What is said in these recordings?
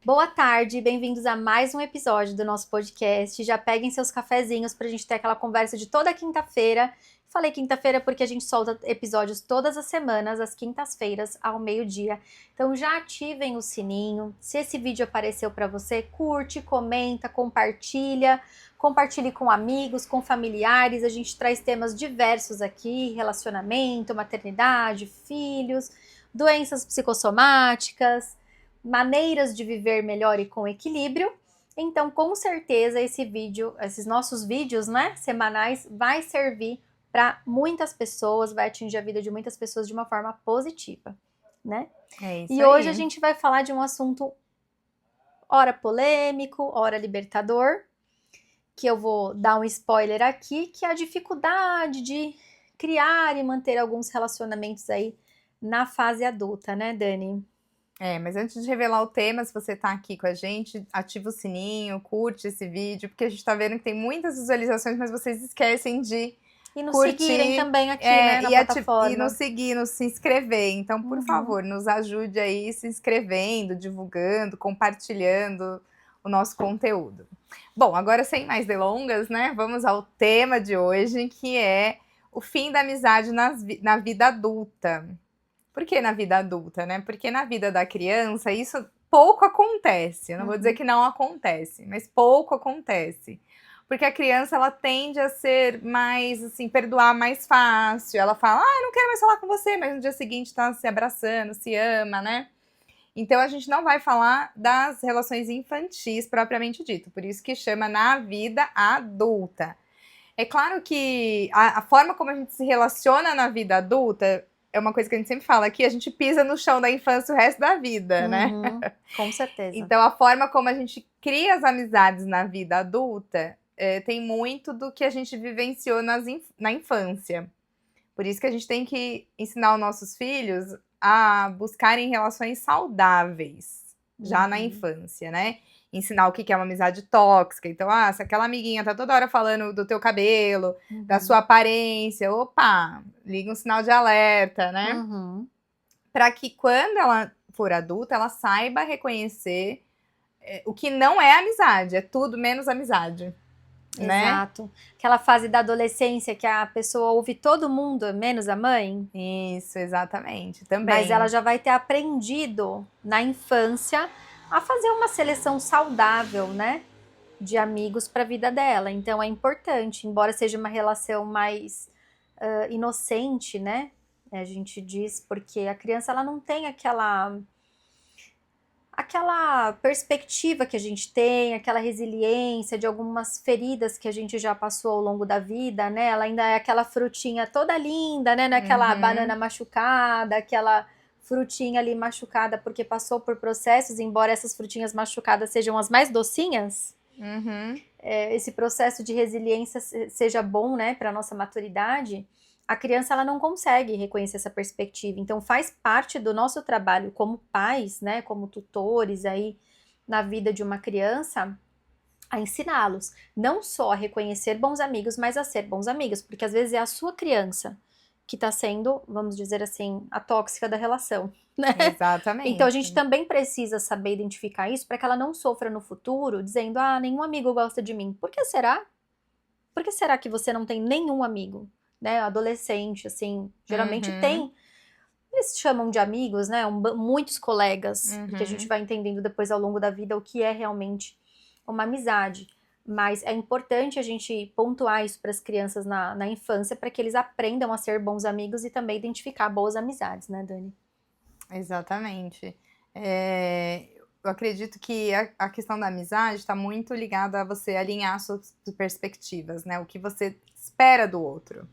Boa tarde, bem-vindos a mais um episódio do nosso podcast. Já peguem seus cafezinhos para a gente ter aquela conversa de toda quinta-feira. Falei quinta-feira porque a gente solta episódios todas as semanas, às quintas-feiras, ao meio-dia. Então já ativem o sininho. Se esse vídeo apareceu para você, curte, comenta, compartilha. Compartilhe com amigos, com familiares. A gente traz temas diversos aqui: relacionamento, maternidade, filhos, doenças psicossomáticas, maneiras de viver melhor e com equilíbrio. Então, com certeza, esse vídeo, esses nossos vídeos, né, semanais, vai servir para muitas pessoas, vai atingir a vida de muitas pessoas de uma forma positiva, né? É isso E aí. hoje a gente vai falar de um assunto ora polêmico, ora libertador, que eu vou dar um spoiler aqui, que é a dificuldade de criar e manter alguns relacionamentos aí na fase adulta, né, Dani? Mas antes de revelar o tema, se você tá aqui com a gente, ativa o sininho, curte esse vídeo, porque a gente tá vendo que tem muitas visualizações, mas vocês esquecem de E nos curtir, seguirem também aqui, né, na plataforma. e nos seguir, nos se inscrever. Então, por favor, nos ajude aí se inscrevendo, divulgando, compartilhando o nosso conteúdo. Bom, agora sem mais delongas, né, vamos ao tema de hoje, que é o fim da amizade na vida adulta. Por que na vida adulta, né? Porque na vida da criança isso pouco acontece. Eu não vou dizer que não acontece, mas pouco acontece. Porque a criança, ela tende a ser mais, assim, perdoar mais fácil. Ela fala, eu não quero mais falar com você, mas no dia seguinte tá se abraçando, se ama, né? Então a gente não vai falar das relações infantis propriamente dito. Por isso que chama na vida adulta. É claro que a forma como a gente se relaciona na vida adulta é uma coisa que a gente sempre fala aqui, a gente pisa no chão da infância o resto da vida, né? Com certeza. Então, a forma como a gente cria as amizades na vida adulta tem muito do que a gente vivenciou na infância. Por isso que a gente tem que ensinar os nossos filhos a buscarem relações saudáveis já na infância, né? Ensinar o que é uma amizade tóxica. Então, se aquela amiguinha tá toda hora falando do teu cabelo, da sua aparência, opa, liga um sinal de alerta, né? Para que quando ela for adulta, ela saiba reconhecer o que não é amizade, é tudo menos amizade. Né? Exato. Aquela fase da adolescência que a pessoa ouve todo mundo, menos a mãe. Isso, exatamente, também. Mas ela já vai ter aprendido na infância a fazer uma seleção saudável, né, de amigos para a vida dela. Então é importante, embora seja uma relação mais inocente, né, a gente diz, porque a criança ela não tem aquela perspectiva que a gente tem, aquela resiliência de algumas feridas que a gente já passou ao longo da vida, né? Ela ainda é aquela frutinha toda linda, né? Não é aquela banana machucada, aquela frutinha ali machucada porque passou por processos, embora essas frutinhas machucadas sejam as mais docinhas. Esse processo de resiliência seja bom, né, para nossa maturidade. A criança ela não consegue reconhecer essa perspectiva, então faz parte do nosso trabalho como pais, né, como tutores aí na vida de uma criança, a ensiná-los não só a reconhecer bons amigos, mas a ser bons amigos, porque às vezes é a sua criança que está sendo, vamos dizer assim, a tóxica da relação, né? Exatamente. Então a gente também precisa saber identificar isso para que ela não sofra no futuro, dizendo, nenhum amigo gosta de mim. Por que será? Por que será que você não tem nenhum amigo? Né, adolescente, assim, geralmente tem, eles chamam de amigos, né, muitos colegas, porque a gente vai entendendo depois ao longo da vida o que é realmente uma amizade, mas é importante a gente pontuar isso para as crianças na infância, para que eles aprendam a ser bons amigos e também identificar boas amizades, né, Dani? Exatamente. Eu acredito que a questão da amizade está muito ligada a você alinhar suas perspectivas, né, o que você espera do outro.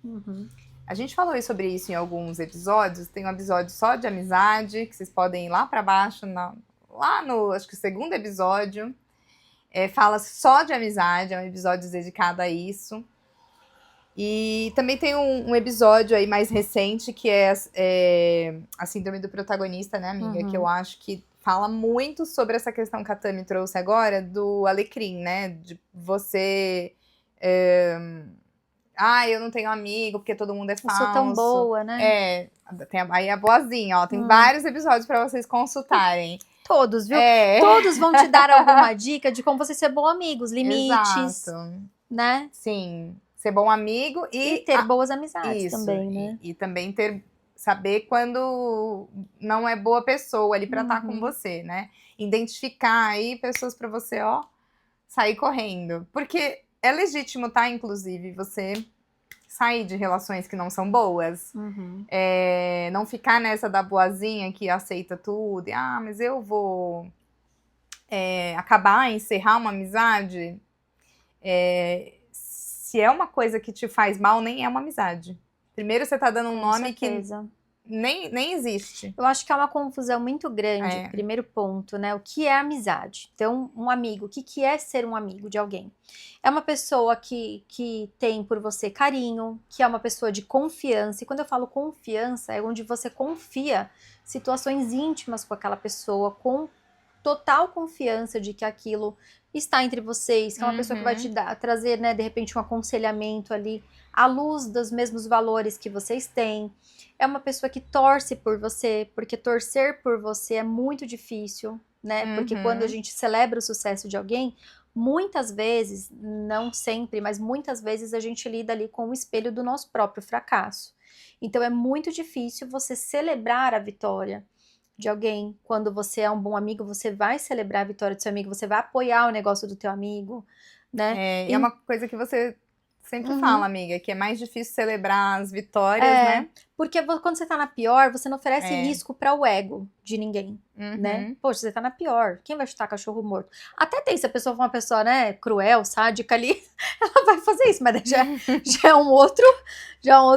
A gente falou sobre isso em alguns episódios. Tem um episódio só de amizade, que vocês podem ir lá para baixo, lá no, acho que o segundo episódio. Fala só de amizade, é um episódio dedicado a isso. E também tem um episódio aí mais recente, que é a síndrome do protagonista, né, amiga? Que eu acho que fala muito sobre essa questão que a Tami trouxe agora, do alecrim, né? De você... eu não tenho amigo porque todo mundo é falso. Eu sou tão boa, né? Tem aí a boazinha, ó. Tem vários episódios para vocês consultarem. todos, viu? Todos vão te dar alguma dica de como você ser bom amigos, limites, Exato. né? Sim, ser bom amigo E ter boas amizades também, né? E também saber quando não é boa pessoa ali para estar com você, né? Identificar aí pessoas para você, ó, sair correndo. Porque é legítimo, tá? Inclusive, você sair de relações que não são boas. Não ficar nessa da boazinha que aceita tudo. Mas eu vou encerrar uma amizade. Se é uma coisa que te faz mal, nem é uma amizade. Primeiro você tá dando um nome que nem existe. Eu acho que é uma confusão muito grande, primeiro ponto, né? O que é amizade? Então, um amigo, o que é ser um amigo de alguém? É uma pessoa que tem por você carinho, que é uma pessoa de confiança. E quando eu falo confiança, é onde você confia situações íntimas com aquela pessoa, com total confiança de que aquilo está entre vocês, que é uma pessoa que vai te trazer, né, de repente, um aconselhamento ali à luz dos mesmos valores que vocês têm. É uma pessoa que torce por você, porque torcer por você é muito difícil, né? Porque quando a gente celebra o sucesso de alguém, muitas vezes, não sempre, mas muitas vezes a gente lida ali com o espelho do nosso próprio fracasso. Então é muito difícil você celebrar a vitória de alguém. Quando você é um bom amigo, você vai celebrar a vitória do seu amigo, você vai apoiar o negócio do teu amigo, né? E é uma coisa que você sempre fala, amiga, que é mais difícil celebrar as vitórias, né? Porque quando você tá na pior, você não oferece risco para o ego de ninguém, né? Poxa, você tá na pior, quem vai chutar cachorro morto? Até tem, se a pessoa for uma pessoa, né, cruel, sádica ali, ela vai fazer isso, mas já é um outro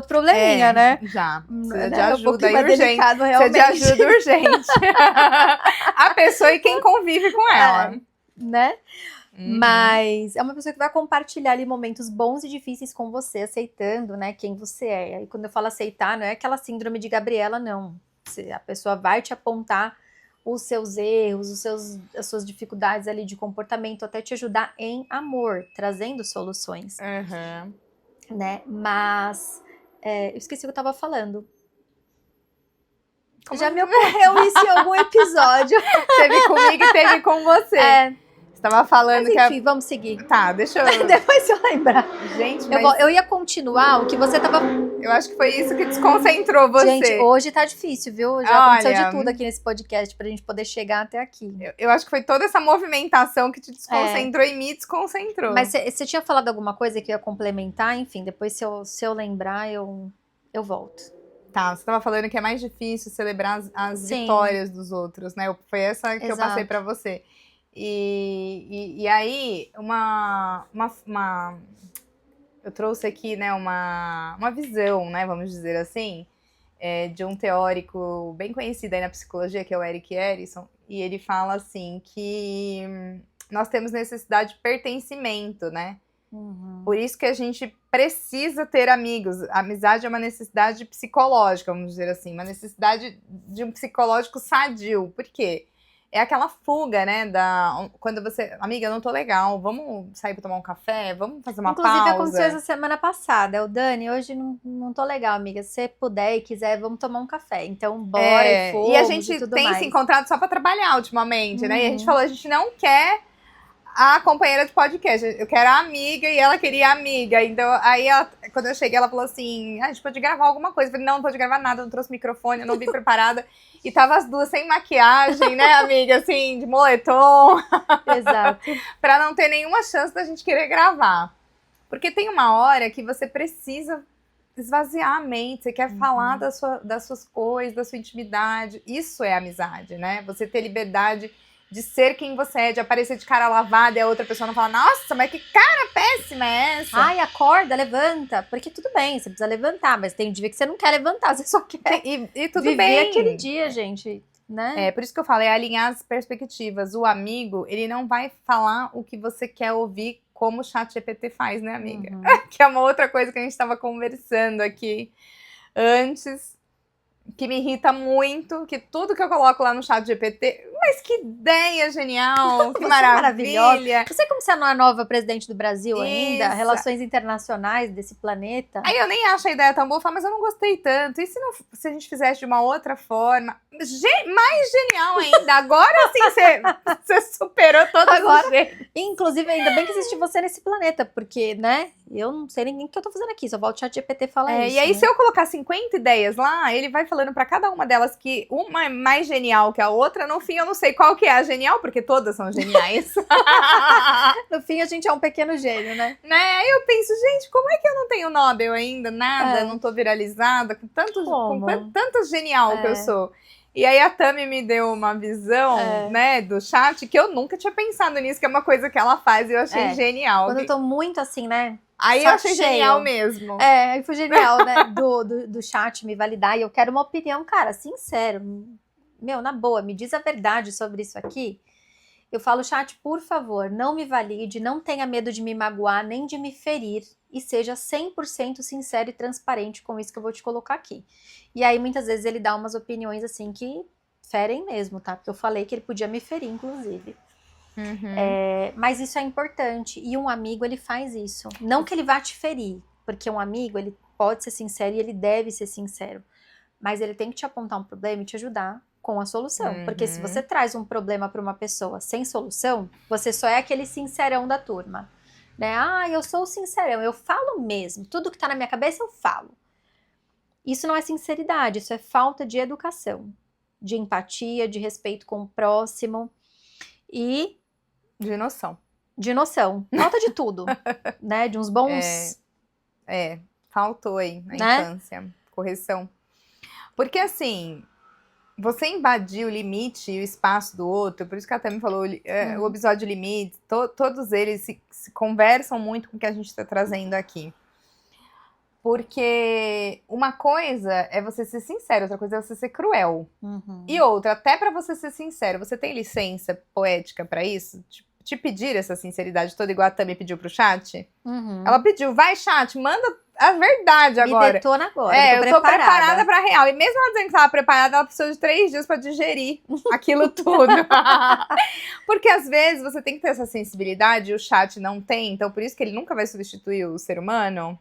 probleminha, né? Já, precisa de Um ajuda pouquinho mais urgente. delicado, realmente. Precisa de ajuda urgente. A pessoa e quem convive com ela. Né? Mas é uma pessoa que vai compartilhar ali momentos bons e difíceis com você, aceitando, né, quem você é. E quando eu falo aceitar, não é aquela síndrome de Gabriela, não. A pessoa vai te apontar os seus erros, as suas dificuldades ali de comportamento, até te ajudar em amor, trazendo soluções. Né? Mas eu esqueci o que eu tava falando. Já me ocorreu isso em algum episódio. Teve comigo e teve com você. Você tava falando. Mas enfim, vamos seguir. Tá, deixa eu... Depois se eu lembrar. Gente, eu ia continuar o que você tava... Eu acho que foi isso que desconcentrou você. Gente, hoje tá difícil, viu? Já aconteceu de tudo aqui nesse podcast pra gente poder chegar até aqui. Eu acho que foi toda essa movimentação que te desconcentrou e me desconcentrou. Mas você tinha falado alguma coisa que eu ia complementar? Enfim, depois se eu lembrar, eu volto. Tá, você tava falando que é mais difícil celebrar as vitórias dos outros, né? Foi essa que eu passei pra você. E aí, eu trouxe aqui, né, uma visão, né, vamos dizer assim, de um teórico bem conhecido aí na psicologia, que é o Erik Erikson, e ele fala assim que nós temos necessidade de pertencimento, né? Por isso que a gente precisa ter amigos. A amizade é uma necessidade psicológica, vamos dizer assim, uma necessidade de um psicológico sadio. Por quê? É aquela fuga, né, quando você... Amiga, eu não tô legal, vamos sair pra tomar um café? Vamos fazer uma pausa? Inclusive, aconteceu essa semana passada. O Dani, hoje não tô legal, amiga. Se você puder e quiser, vamos tomar um café. Então, bora e fomos. E a gente tem se encontrado só pra trabalhar ultimamente, né? E a gente falou, a gente não quer a companheira de podcast, eu quero a amiga e ela queria a amiga. Então, aí quando eu cheguei, ela falou assim: a gente pode gravar alguma coisa. Eu falei: não pode gravar nada, eu não trouxe microfone, eu não vim preparada. E tava as duas sem maquiagem, né, amiga? Assim, de moletom. Exato. Pra não ter nenhuma chance da gente querer gravar. Porque tem uma hora que você precisa esvaziar a mente, você quer falar das suas coisas, da sua intimidade. Isso é amizade, né? Você ter liberdade de ser quem você é, de aparecer de cara lavada e a outra pessoa não fala: nossa, mas que cara péssima é essa? Ai, acorda, levanta. Porque tudo bem, você precisa levantar, mas tem dia que você não quer levantar, você só quer e tudo viver bem. aquele dia, gente, né? Por isso que eu falo, é alinhar as perspectivas. O amigo, ele não vai falar o que você quer ouvir, como o ChatGPT faz, né, amiga? Que é uma outra coisa que a gente estava conversando aqui antes, que me irrita muito, que tudo que eu coloco lá no ChatGPT, Mas que ideia genial, que Você é maravilha. maravilhosa. Você como você não é a nova presidente do Brasil ainda, Isso. relações internacionais desse planeta. Aí eu nem acho a ideia tão boa, eu falo, mas eu não gostei tanto. E se a gente fizesse de uma outra forma? Mais genial ainda. Agora sim você superou todos Agora, os jeitos. inclusive, ainda bem que existe você nesse planeta, porque, né, eu não sei nem o que eu tô fazendo aqui, só volto o chat GPT falar isso. E aí, né? se eu colocar 50 ideias lá, ele vai falando pra cada uma delas que uma é mais genial que a outra. No fim, eu não sei qual que é a genial, porque todas são geniais. No fim, a gente é um pequeno gênio, né? Né? Aí eu penso, gente, como é que eu não tenho Nobel ainda? Nada, não tô viralizada, com tanto genial que eu sou. E aí a Tami me deu uma visão, né, do chat, que eu nunca tinha pensado nisso, que é uma coisa que ela faz e eu achei genial. Quando eu tô muito assim, né? Aí eu achei genial mesmo. Aí foi genial, né? Do chat me validar. E eu quero uma opinião, cara, sincero. Meu, na boa, me diz a verdade sobre isso aqui. Eu falo, chat, por favor, não me valide, não tenha medo de me magoar, nem de me ferir. E seja 100% sincero e transparente com isso que eu vou te colocar aqui. E aí, muitas vezes, ele dá umas opiniões assim que ferem mesmo, tá? Porque eu falei que ele podia me ferir, inclusive. Mas isso é importante. E um amigo, ele faz isso. Não que ele vá te ferir, porque um amigo, ele pode ser sincero e ele deve ser sincero. Mas ele tem que te apontar um problema e te ajudar com a solução. Porque se você traz um problema para uma pessoa sem solução, você só é aquele sincerão da turma. Né? Ah, eu sou o sincerão, eu falo mesmo. Tudo que tá na minha cabeça, eu falo. Isso não é sinceridade, isso é falta de educação, de empatia, de respeito com o próximo e de noção. De noção. Falta de tudo, né? De uns bons... Faltou aí na infância. Correção. Porque assim, você invadir o limite e o espaço do outro, por isso que a Tami falou, o episódio limite, todos eles se conversam muito com o que a gente está trazendo aqui. Porque uma coisa é você ser sincero, outra coisa é você ser cruel. E outra, até pra você ser sincero, você tem licença poética pra isso? Te pedir essa sinceridade toda, igual a Tami pediu pro chat? Ela pediu, vai chat, manda a verdade agora. Me detona agora, eu tô preparada pra real. E mesmo ela dizendo que estava preparada, ela precisou de 3 dias pra digerir aquilo tudo. Porque às vezes você tem que ter essa sensibilidade e o chat não tem, então por isso que ele nunca vai substituir o ser humano.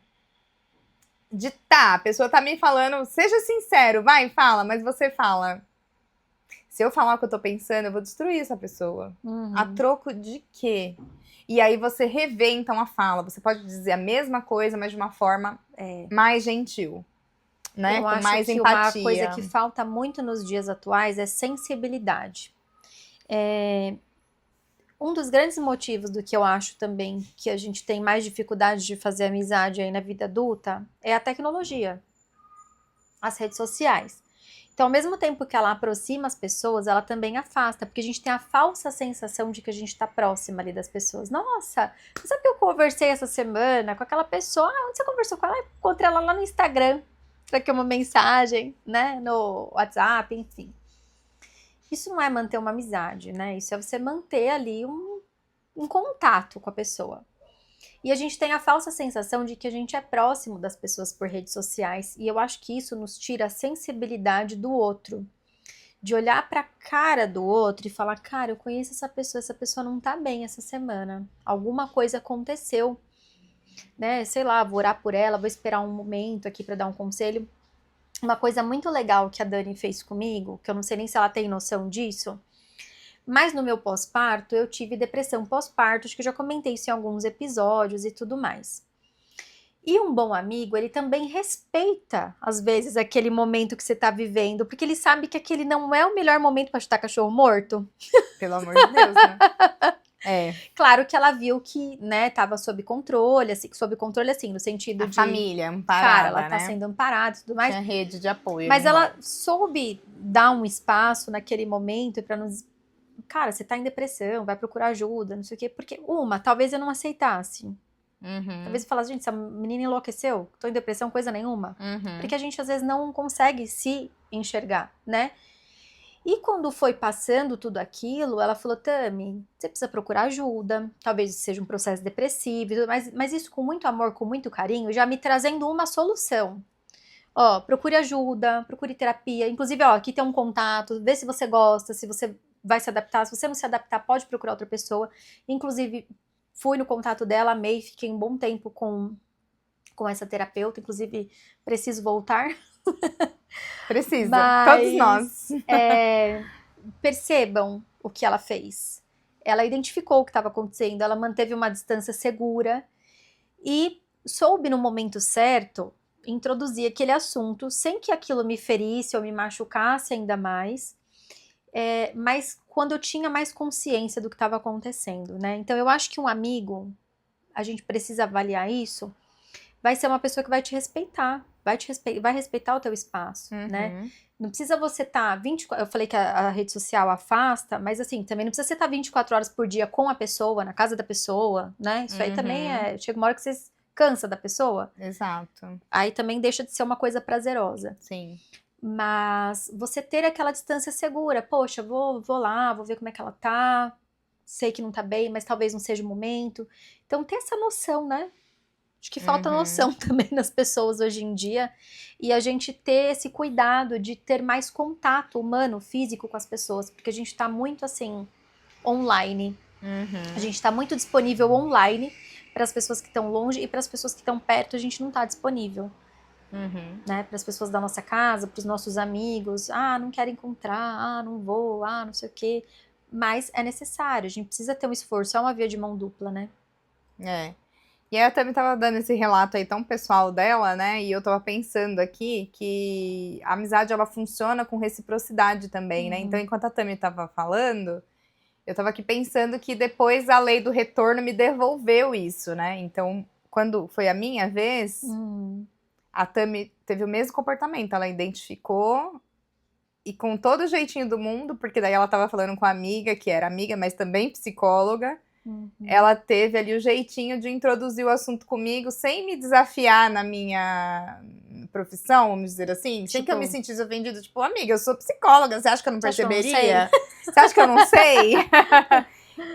A pessoa tá me falando, seja sincero, vai, fala, mas você fala. Se eu falar o que eu tô pensando, eu vou destruir essa pessoa. A troco de quê? E aí você revê, então, a fala. Você pode dizer a mesma coisa, mas de uma forma mais gentil. Né? Eu acho mais que empatia. Uma coisa que falta muito nos dias atuais é sensibilidade. Um dos grandes motivos do que eu acho também que a gente tem mais dificuldade de fazer amizade aí na vida adulta é a tecnologia. As redes sociais. Então, ao mesmo tempo que ela aproxima as pessoas, ela também afasta, porque a gente tem a falsa sensação de que a gente está próxima ali das pessoas. Nossa, você sabe que eu conversei essa semana com aquela pessoa? Ah, onde você conversou com ela? Eu encontrei ela lá no Instagram, aqui uma mensagem, né, no WhatsApp, enfim. Isso não é manter uma amizade, né? Isso é você manter ali um contato com a pessoa. E a gente tem a falsa sensação de que a gente é próximo das pessoas por redes sociais. E eu acho que isso nos tira a sensibilidade do outro. De olhar para a cara do outro e falar, cara, eu conheço essa pessoa não tá bem essa semana. Alguma coisa aconteceu. Né? Sei lá, vou orar por ela, vou esperar um momento aqui para dar um conselho. Uma coisa muito legal que a Dani fez comigo, que eu não sei nem se ela tem noção disso, mas no meu pós-parto, eu tive depressão pós-parto, acho que eu já comentei isso em alguns episódios e tudo mais. E um bom amigo, ele também respeita, às vezes, aquele momento que você tá vivendo, porque ele sabe que aquele não é o melhor momento para chutar cachorro morto. Pelo amor de Deus, né? Claro que ela viu que, né, tava sob controle, assim, no sentido de... família amparada, cara, ela tá sendo amparada e tudo mais. Tinha rede de apoio. Mas ela soube dar um espaço naquele momento pra nos... Cara, você tá em depressão, vai procurar ajuda, não sei o quê. Porque, talvez eu não aceitasse. Talvez eu falasse, gente, essa menina enlouqueceu, tô em depressão, coisa nenhuma. Porque a gente, às vezes, não consegue se enxergar, né? E quando foi passando tudo aquilo, ela falou, Tami, você precisa procurar ajuda, talvez seja um processo depressivo, mas isso com muito amor, com muito carinho, já me trazendo uma solução. Procure ajuda, procure terapia, inclusive, aqui tem um contato, vê se você gosta, se você vai se adaptar. Se você não se adaptar, pode procurar outra pessoa. Inclusive, fui no contato dela, amei, fiquei um bom tempo com essa terapeuta. Inclusive, preciso voltar. Precisa, todos nós. Percebam o que ela fez. Ela identificou o que estava acontecendo, ela manteve uma distância segura e soube no momento certo introduzir aquele assunto sem que aquilo me ferisse ou me machucasse ainda mais, mas quando eu tinha mais consciência do que estava acontecendo, né? Então eu acho que um amigo, a gente precisa avaliar isso, vai ser uma pessoa que vai te respeitar, vai respeitar o teu espaço, né? Não precisa você estar 24... Eu falei que a rede social afasta, mas assim, também não precisa você estar 24 horas por dia com a pessoa, na casa da pessoa, né? Isso aí também chega uma hora que você cansa da pessoa. Exato. Aí também deixa de ser uma coisa prazerosa. Sim. Mas você ter aquela distância segura. Poxa, vou lá, vou ver como é que ela tá. Sei que não tá bem, mas talvez não seja o momento. Então ter essa noção, né? Acho que falta noção também nas pessoas hoje em dia. E a gente ter esse cuidado de ter mais contato humano, físico com as pessoas. Porque a gente tá muito, assim, online. A gente tá muito disponível online para as pessoas que estão longe. E para as pessoas que estão perto, a gente não tá disponível. Né? Para as pessoas da nossa casa, para os nossos amigos. Ah, não quero encontrar. Ah, não vou. Ah, não sei o quê. Mas é necessário. A gente precisa ter um esforço. É uma via de mão dupla, né? E aí eu também tava dando esse relato aí tão pessoal dela, né? E eu tava pensando aqui que a amizade, ela funciona com reciprocidade também, né? Então, enquanto a Tami tava falando, eu tava aqui pensando que depois a lei do retorno me devolveu isso, né? Então, quando foi a minha vez, a Tami teve o mesmo comportamento. Ela identificou e com todo o jeitinho do mundo, porque daí ela tava falando com a amiga, que era amiga, mas também psicóloga. Ela teve ali o jeitinho de introduzir o assunto comigo sem me desafiar na minha profissão, vamos dizer assim, sem que eu me sentisse ofendida. Tipo, amiga, eu sou psicóloga, você acha que eu não perceberia? Você acha que eu não sei?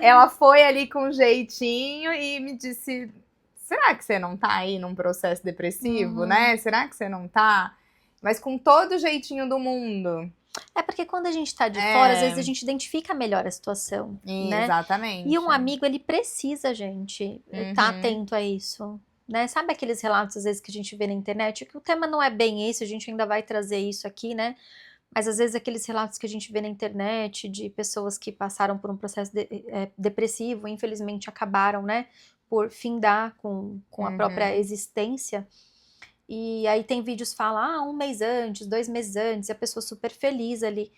Ela foi ali com um jeitinho e me disse, será que você não tá aí num processo depressivo, né? Será que você não tá? Mas com todo o jeitinho do mundo. É porque quando a gente tá de fora, às vezes a gente identifica melhor a situação, né? Exatamente. E um amigo, ele precisa, gente, estar atento a isso, né? Sabe aqueles relatos, às vezes, que a gente vê na internet? Que o tema não é bem esse, a gente ainda vai trazer isso aqui, né? Mas, às vezes, aqueles relatos que a gente vê na internet de pessoas que passaram por um processo depressivo, infelizmente acabaram, né? Por findar com a própria existência. E aí tem vídeos que falam, 1 mês antes, 2 meses antes, e a pessoa super feliz ali.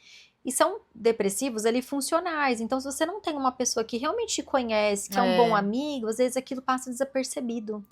E são depressivos ali funcionais. Então, se você não tem uma pessoa que realmente te conhece, que é um bom amigo, às vezes aquilo passa desapercebido.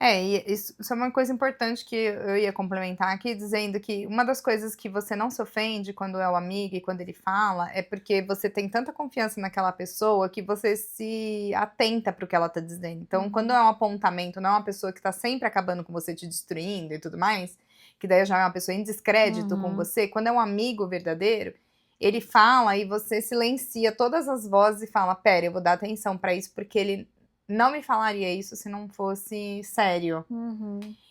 E isso é uma coisa importante que eu ia complementar aqui, dizendo que uma das coisas que você não se ofende quando é o amigo e quando ele fala, é porque você tem tanta confiança naquela pessoa que você se atenta para o que ela tá dizendo. Então, quando é um apontamento, não é uma pessoa que tá sempre acabando com você, te destruindo e tudo mais, que daí já é uma pessoa em descrédito com você, quando é um amigo verdadeiro, ele fala e você silencia todas as vozes e fala, pera, eu vou dar atenção para isso, porque ele não me falaria isso se não fosse sério.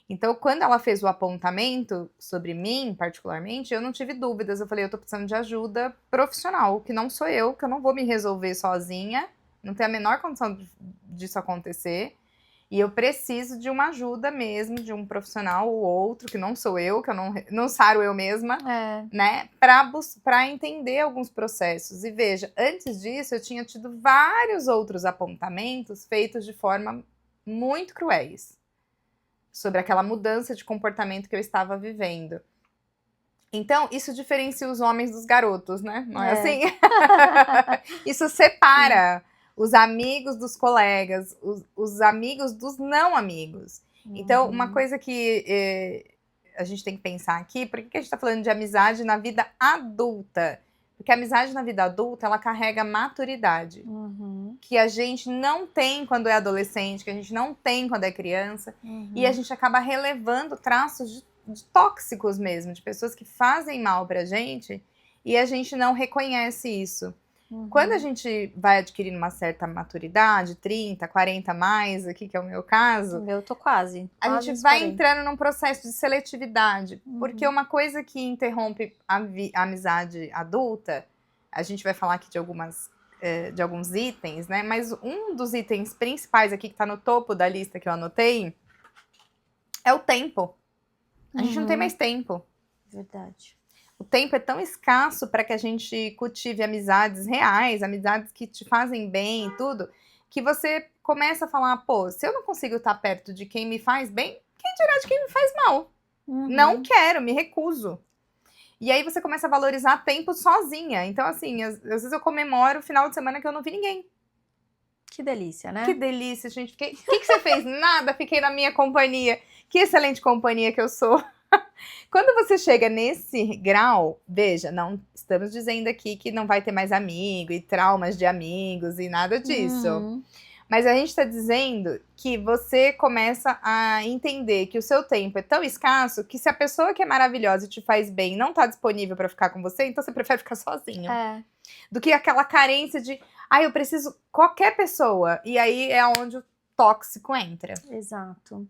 Então, quando ela fez o apontamento sobre mim, particularmente, eu não tive dúvidas. Eu falei, eu tô precisando de ajuda profissional, que não sou eu, que eu não vou me resolver sozinha, não tenho a menor condição disso acontecer. E eu preciso de uma ajuda mesmo, de um profissional ou outro, que não sou eu, que eu não saro eu mesma, né? Pra entender alguns processos. E veja, antes disso, eu tinha tido vários outros apontamentos feitos de forma muito cruéis. Sobre aquela mudança de comportamento que eu estava vivendo. Então, isso diferencia os homens dos garotos, né? Não é assim? Isso separa os amigos dos colegas, os amigos dos não amigos. Então, uma coisa que a gente tem que pensar aqui, por que a gente está falando de amizade na vida adulta? Porque a amizade na vida adulta, ela carrega maturidade. Que a gente não tem quando é adolescente, que a gente não tem quando é criança. E a gente acaba relevando traços de tóxicos mesmo, de pessoas que fazem mal pra gente, e a gente não reconhece isso. Quando a gente vai adquirindo uma certa maturidade, 30, 40 mais, aqui que é o meu caso, Eu tô quase a gente vai entrando num processo de seletividade, porque uma coisa que interrompe a amizade adulta, a gente vai falar aqui de alguns itens, né? Mas um dos itens principais aqui que tá no topo da lista que eu anotei é o tempo. A gente não tem mais tempo. Verdade. O tempo é tão escasso para que a gente cultive amizades reais, amizades que te fazem bem e tudo, que você começa a falar, pô, se eu não consigo estar perto de quem me faz bem, quem dirá de quem me faz mal? Não quero, me recuso. E aí você começa a valorizar tempo sozinha. Então, assim, às vezes eu comemoro o final de semana que eu não vi ninguém. Que delícia, né? Que delícia, gente. O que você fez? Nada, fiquei na minha companhia. Que excelente companhia que eu sou. Quando você chega nesse grau, veja, não estamos dizendo aqui que não vai ter mais amigo e traumas de amigos e nada disso. Mas a gente está dizendo que você começa a entender que o seu tempo é tão escasso que se a pessoa que é maravilhosa e te faz bem não está disponível para ficar com você, então você prefere ficar sozinho. Do que aquela carência de, eu preciso qualquer pessoa. E aí é onde o tóxico entra. Exato.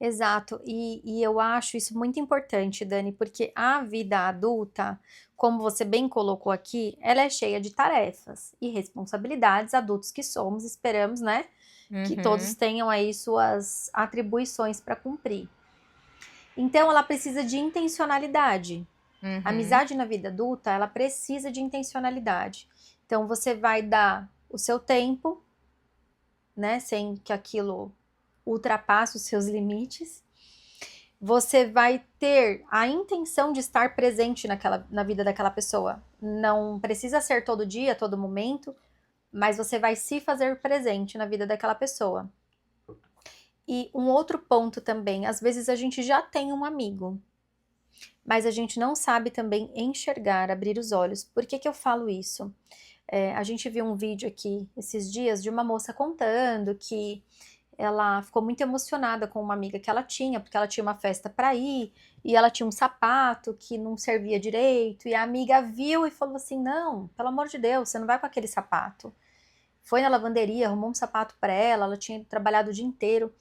Exato, e eu acho isso muito importante, Dani, porque a vida adulta, como você bem colocou aqui, ela é cheia de tarefas e responsabilidades, adultos que somos, esperamos, né, que todos tenham aí suas atribuições para cumprir. Então, ela precisa de intencionalidade. A amizade na vida adulta, ela precisa de intencionalidade. Então, você vai dar o seu tempo, né, sem que aquilo ultrapassa os seus limites, você vai ter a intenção de estar presente na vida daquela pessoa. Não precisa ser todo dia, todo momento, mas você vai se fazer presente na vida daquela pessoa. E um outro ponto também, às vezes a gente já tem um amigo, mas a gente não sabe também enxergar, abrir os olhos. Por que que eu falo isso? A gente viu um vídeo aqui esses dias de uma moça contando que ela ficou muito emocionada com uma amiga que ela tinha, porque ela tinha uma festa para ir, e ela tinha um sapato que não servia direito, e a amiga viu e falou assim, não, pelo amor de Deus, você não vai com aquele sapato. Foi na lavanderia, arrumou um sapato para ela tinha trabalhado o dia inteiro,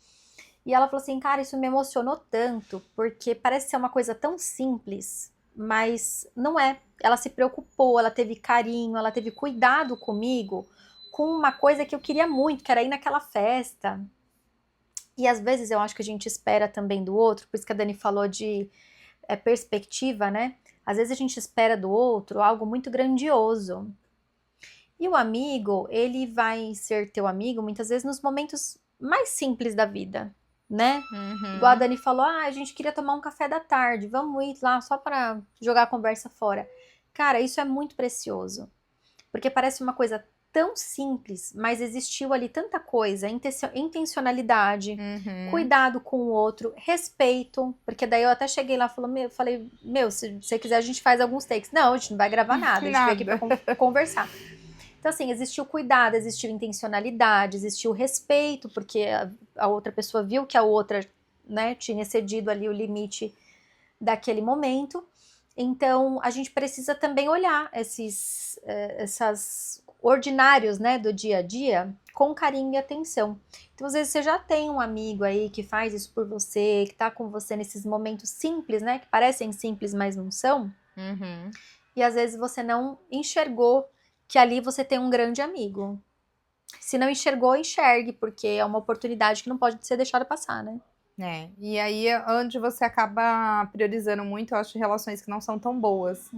e ela falou assim, cara, isso me emocionou tanto, porque parece ser uma coisa tão simples, mas não é. Ela se preocupou, ela teve carinho, ela teve cuidado comigo, com uma coisa que eu queria muito, que era ir naquela festa. E às vezes eu acho que a gente espera também do outro, por isso que a Dani falou de perspectiva, né? Às vezes a gente espera do outro algo muito grandioso. E o amigo, ele vai ser teu amigo muitas vezes nos momentos mais simples da vida, né? Igual a Dani falou, a gente queria tomar um café da tarde, vamos ir lá só para jogar a conversa fora. Cara, isso é muito precioso, porque parece uma coisa tão simples, mas existiu ali tanta coisa, intencionalidade, cuidado com o outro, respeito, porque daí eu até cheguei lá e falei, se você quiser a gente faz alguns takes. Não, a gente não vai gravar nada, a gente veio aqui pra conversar. Então assim, existiu cuidado, existiu intencionalidade, existiu respeito, porque a outra pessoa viu que a outra, né, tinha excedido ali o limite daquele momento. Então, a gente precisa também olhar esses ordinários, né, do dia a dia com carinho e atenção. Então, às vezes você já tem um amigo aí que faz isso por você, que tá com você nesses momentos simples, né, que parecem simples, mas não são. E às vezes você não enxergou que ali você tem um grande amigo. Se não enxergou, enxergue, porque é uma oportunidade que não pode ser deixada passar, né? E aí é onde você acaba priorizando muito, eu acho, relações que não são tão boas.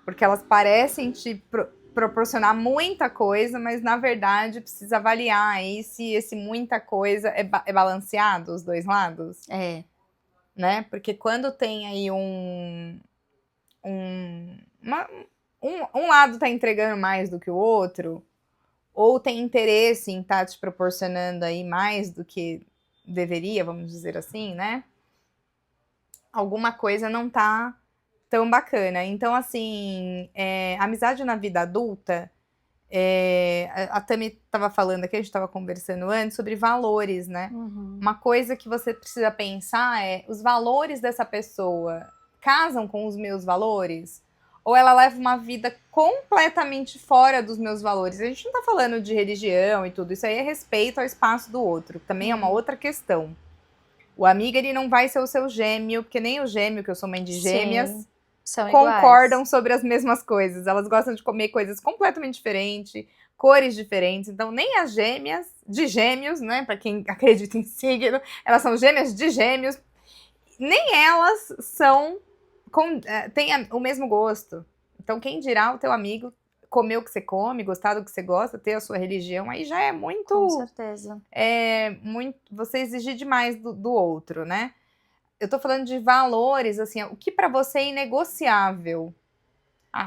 Porque elas parecem te proporcionar muita coisa, mas na verdade precisa avaliar aí se esse muita coisa é balanceado, os dois lados. Né? Porque quando tem aí um lado tá entregando mais do que o outro, ou tem interesse em estar te proporcionando aí mais do que deveria, vamos dizer assim, né? Alguma coisa não tá tão bacana. Então, assim, amizade na vida adulta, a Tami estava falando aqui, a gente estava conversando antes, sobre valores, né? Uma coisa que você precisa pensar é, os valores dessa pessoa casam com os meus valores? Ou ela leva uma vida completamente fora dos meus valores? A gente não tá falando de religião e tudo, isso aí é respeito ao espaço do outro, também é uma outra questão. O amigo, ele não vai ser o seu gêmeo, porque nem o gêmeo, que eu sou mãe de gêmeas, São concordam iguais. sobre as mesmas coisas. Elas gostam de comer coisas completamente diferentes, cores diferentes. Então, nem as gêmeas de gêmeos, né? Para quem acredita em signo, elas são gêmeas de gêmeos. Nem elas têm o mesmo gosto. Então, quem dirá o teu amigo comer o que você come, gostar do que você gosta, ter a sua religião, aí já é muito... Com certeza. Você exigir demais do outro, né? Eu tô falando de valores, assim, o que pra você é inegociável?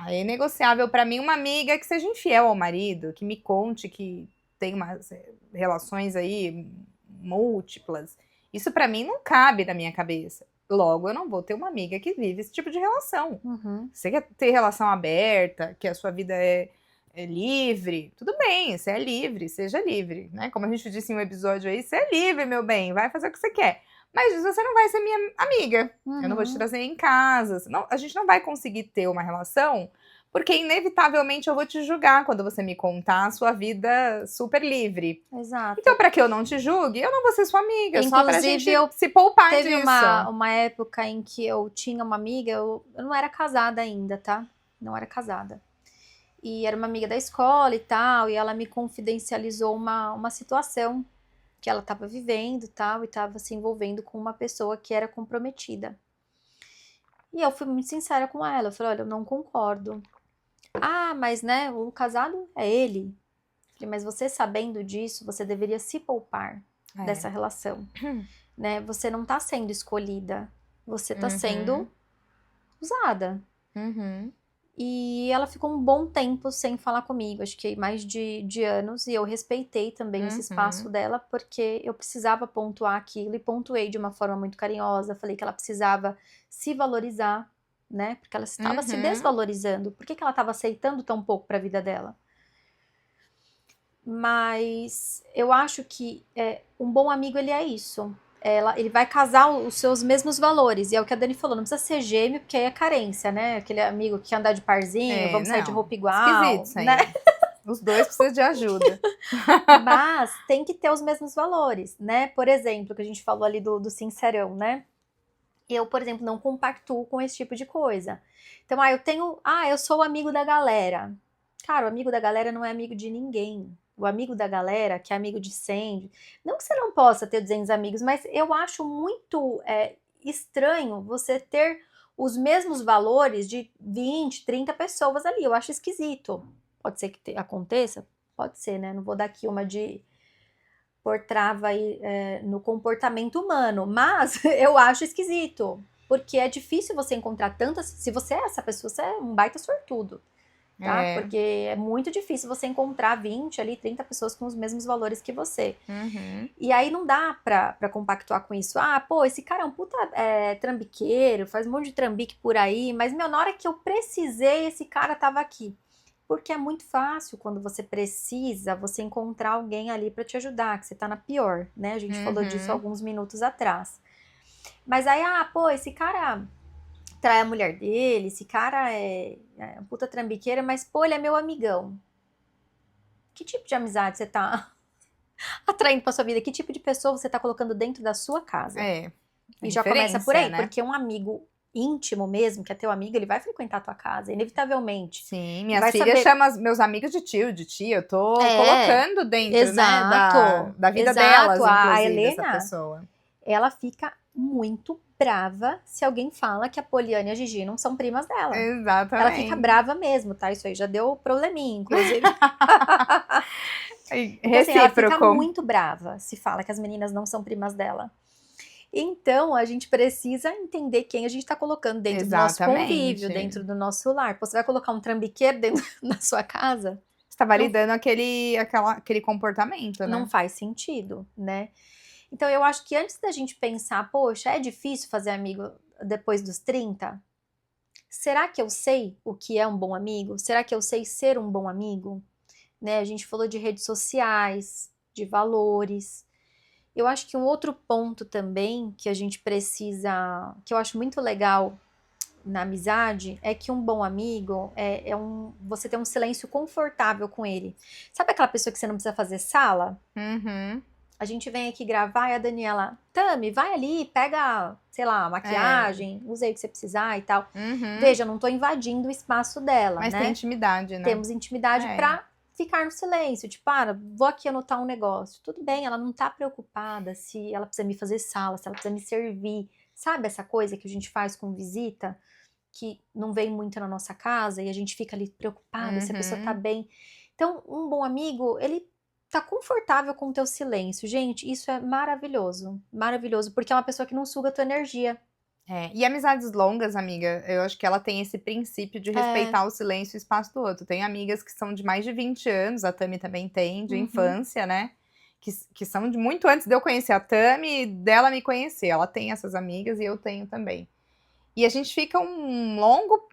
É inegociável pra mim uma amiga que seja infiel ao marido, que me conte que tem umas relações aí múltiplas. Isso pra mim não cabe na minha cabeça. Logo, eu não vou ter uma amiga que vive esse tipo de relação. Uhum. Você quer ter relação aberta, que a sua vida é livre, tudo bem, você é livre, seja livre, né? Como a gente disse em um episódio aí, você é livre, meu bem, vai fazer o que você quer. Mas você não vai ser minha amiga, eu não vou te trazer em casa, a gente não vai conseguir ter uma relação, porque inevitavelmente eu vou te julgar quando você me contar a sua vida super livre. Exato. Então, para que eu não te julgue, eu não vou ser sua amiga, Inclusive, só pra gente se poupar teve disso. uma época em que eu tinha uma amiga, eu não era casada ainda, tá? Não era casada. E era uma amiga da escola e tal, e ela me confidencializou uma situação que ela estava vivendo e tal, e estava se envolvendo com uma pessoa que era comprometida. E eu fui muito sincera com ela, eu falei, olha, eu não concordo. Mas né, o casado é ele. Eu falei, mas você sabendo disso, você deveria se poupar dessa relação, né? Você não tá sendo escolhida, você tá sendo usada. E ela ficou um bom tempo sem falar comigo, acho que mais de anos, e eu respeitei também esse espaço dela, porque eu precisava pontuar aquilo, e pontuei de uma forma muito carinhosa, falei que ela precisava se valorizar, né, porque ela estava se desvalorizando, por que ela estava aceitando tão pouco para a vida dela? Mas eu acho que um bom amigo, ele é isso. Ele vai casar os seus mesmos valores. E é o que a Dani falou, não precisa ser gêmeo, porque aí é carência, né? Aquele amigo que quer andar de parzinho, vamos sair de roupa igual. Esquisito isso aí. Né? Os dois precisam de ajuda. Mas tem que ter os mesmos valores, né? Por exemplo, que a gente falou ali do sincerão, né? Eu, por exemplo, não compactuo com esse tipo de coisa. Então, eu sou o amigo da galera. Cara, o amigo da galera não é amigo de ninguém. O amigo da galera, que é amigo de 100, não que você não possa ter 200 amigos, mas eu acho muito estranho você ter os mesmos valores de 20, 30 pessoas ali. Eu acho esquisito. Pode ser que aconteça? Pode ser, né? Não vou dar aqui uma de por trava aí no comportamento humano, mas eu acho esquisito, porque é difícil você encontrar tantas, se você é essa pessoa, você é um baita sortudo, tá? Porque é muito difícil você encontrar 20 ali, 30 pessoas com os mesmos valores que você. E aí não dá pra compactuar com isso. Esse cara é um puta trambiqueiro, faz um monte de trambique por aí, mas na hora que eu precisei, esse cara tava aqui. Porque é muito fácil quando você precisa, você encontrar alguém ali para te ajudar, que você tá na pior, né? A gente falou disso alguns minutos atrás. Mas aí, esse cara trai a mulher dele, esse cara é um puta trambiqueira, mas, ele é meu amigão. Que tipo de amizade você tá atraindo pra sua vida? Que tipo de pessoa você tá colocando dentro da sua casa? E já começa por aí, né? Porque um amigo íntimo mesmo, que é teu amigo, ele vai frequentar a tua casa, inevitavelmente. Sim, minhas filhas chamam meus amigos de tio, de tia, eu tô colocando dentro, né, da vida delas, inclusive, a Helena, essa pessoa. Ela fica muito brava se alguém fala que a Poliana e a Gigi não são primas dela. Exatamente. Ela fica brava mesmo, tá? Isso aí já deu probleminha, inclusive. Então, assim, ela fica muito brava se fala que as meninas não são primas dela. Então, a gente precisa entender quem a gente tá colocando dentro do nosso convívio, dentro do nosso lar. Você vai colocar um trambiqueiro dentro da sua casa? Você tá validando aquele comportamento, né? Não faz sentido, né? Então, eu acho que antes da gente pensar, poxa, é difícil fazer amigo depois dos 30? Será que eu sei o que é um bom amigo? Será que eu sei ser um bom amigo? Né? A gente falou de redes sociais, de valores. Eu acho que um outro ponto também que a gente precisa, que eu acho muito legal na amizade, é que um bom amigo você tem um silêncio confortável com ele. Sabe aquela pessoa que você não precisa fazer sala? A gente vem aqui gravar e a Daniela, Tami, vai ali, pega, sei lá, maquiagem, usa aí o que você precisar e tal. Veja, eu não tô invadindo o espaço dela, Mas né? tem intimidade, né? Temos intimidade pra ficar no silêncio. Tipo, vou aqui anotar um negócio. Tudo bem, ela não tá preocupada se ela precisa me fazer sala, se ela precisa me servir. Sabe essa coisa que a gente faz com visita? Que não vem muito na nossa casa e a gente fica ali preocupado se a pessoa tá bem. Então, um bom amigo, ele tá confortável com o teu silêncio. Gente, isso é maravilhoso. Maravilhoso, porque é uma pessoa que não suga a tua energia. E amizades longas, amiga, eu acho que ela tem esse princípio de respeitar o silêncio e o espaço do outro. Tem amigas que são de mais de 20 anos, a Tami também tem, de infância, né? Que são de muito antes de eu conhecer a Tami e dela me conhecer. Ela tem essas amigas e eu tenho também. E a gente fica um longo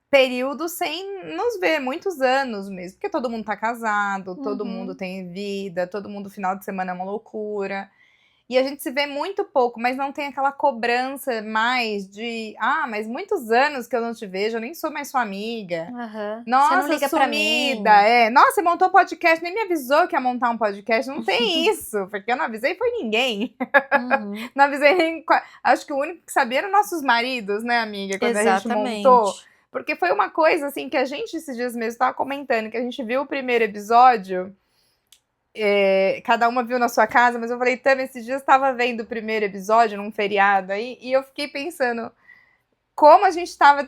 período sem nos ver, muitos anos mesmo, porque todo mundo tá casado, todo mundo tem vida, todo mundo final de semana é uma loucura. E a gente se vê muito pouco, mas não tem aquela cobrança mais de, mas muitos anos que eu não te vejo, eu nem sou mais sua amiga. Nossa, você não liga sumida, pra mim. Nossa, você montou podcast, nem me avisou que ia montar um podcast. Não tem isso, porque eu não avisei foi ninguém. Não avisei nem... Acho que o único que sabia eram nossos maridos, né, amiga? Quando a gente montou. Porque foi uma coisa, assim, que a gente, esses dias mesmo, tava comentando, que a gente viu o primeiro episódio... cada uma viu na sua casa, mas eu falei, Tami, esses dias estava vendo o primeiro episódio num feriado aí, e eu fiquei pensando como a gente tava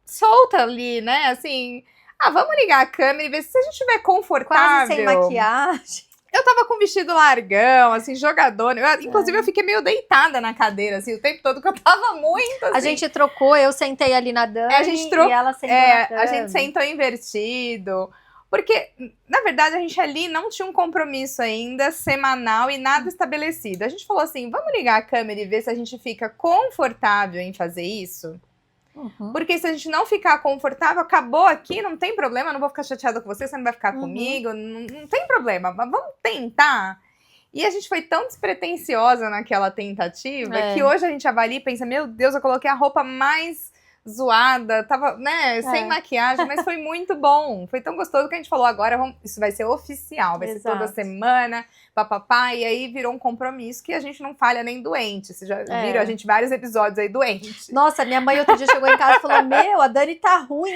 solta ali, né? Assim, vamos ligar a câmera e ver se a gente estiver confortável. Quase sem maquiagem. Eu tava com vestido largão, assim, jogador. Inclusive, eu fiquei meio deitada na cadeira, assim, o tempo todo, que eu tava muito, assim. A gente trocou, eu sentei ali na Dani e ela sentou na Tami. A gente sentou invertido. Porque, na verdade, a gente ali não tinha um compromisso ainda semanal e nada estabelecido. A gente falou assim, vamos ligar a câmera e ver se a gente fica confortável em fazer isso? Porque se a gente não ficar confortável, acabou aqui, não tem problema, eu não vou ficar chateada com você, você não vai ficar comigo, não tem problema, mas vamos tentar. E a gente foi tão despretensiosa naquela tentativa que hoje a gente avalia e pensa, meu Deus, eu coloquei a roupa mais zoada, tava, né, sem maquiagem, mas foi muito bom. Foi tão gostoso que a gente falou, agora isso vai ser oficial, vai ser toda semana, papapá, e aí virou um compromisso que a gente não falha nem doente. Vocês já viram a gente vários episódios aí doente. Nossa, minha mãe outro dia chegou em casa e falou, a Dani tá ruim.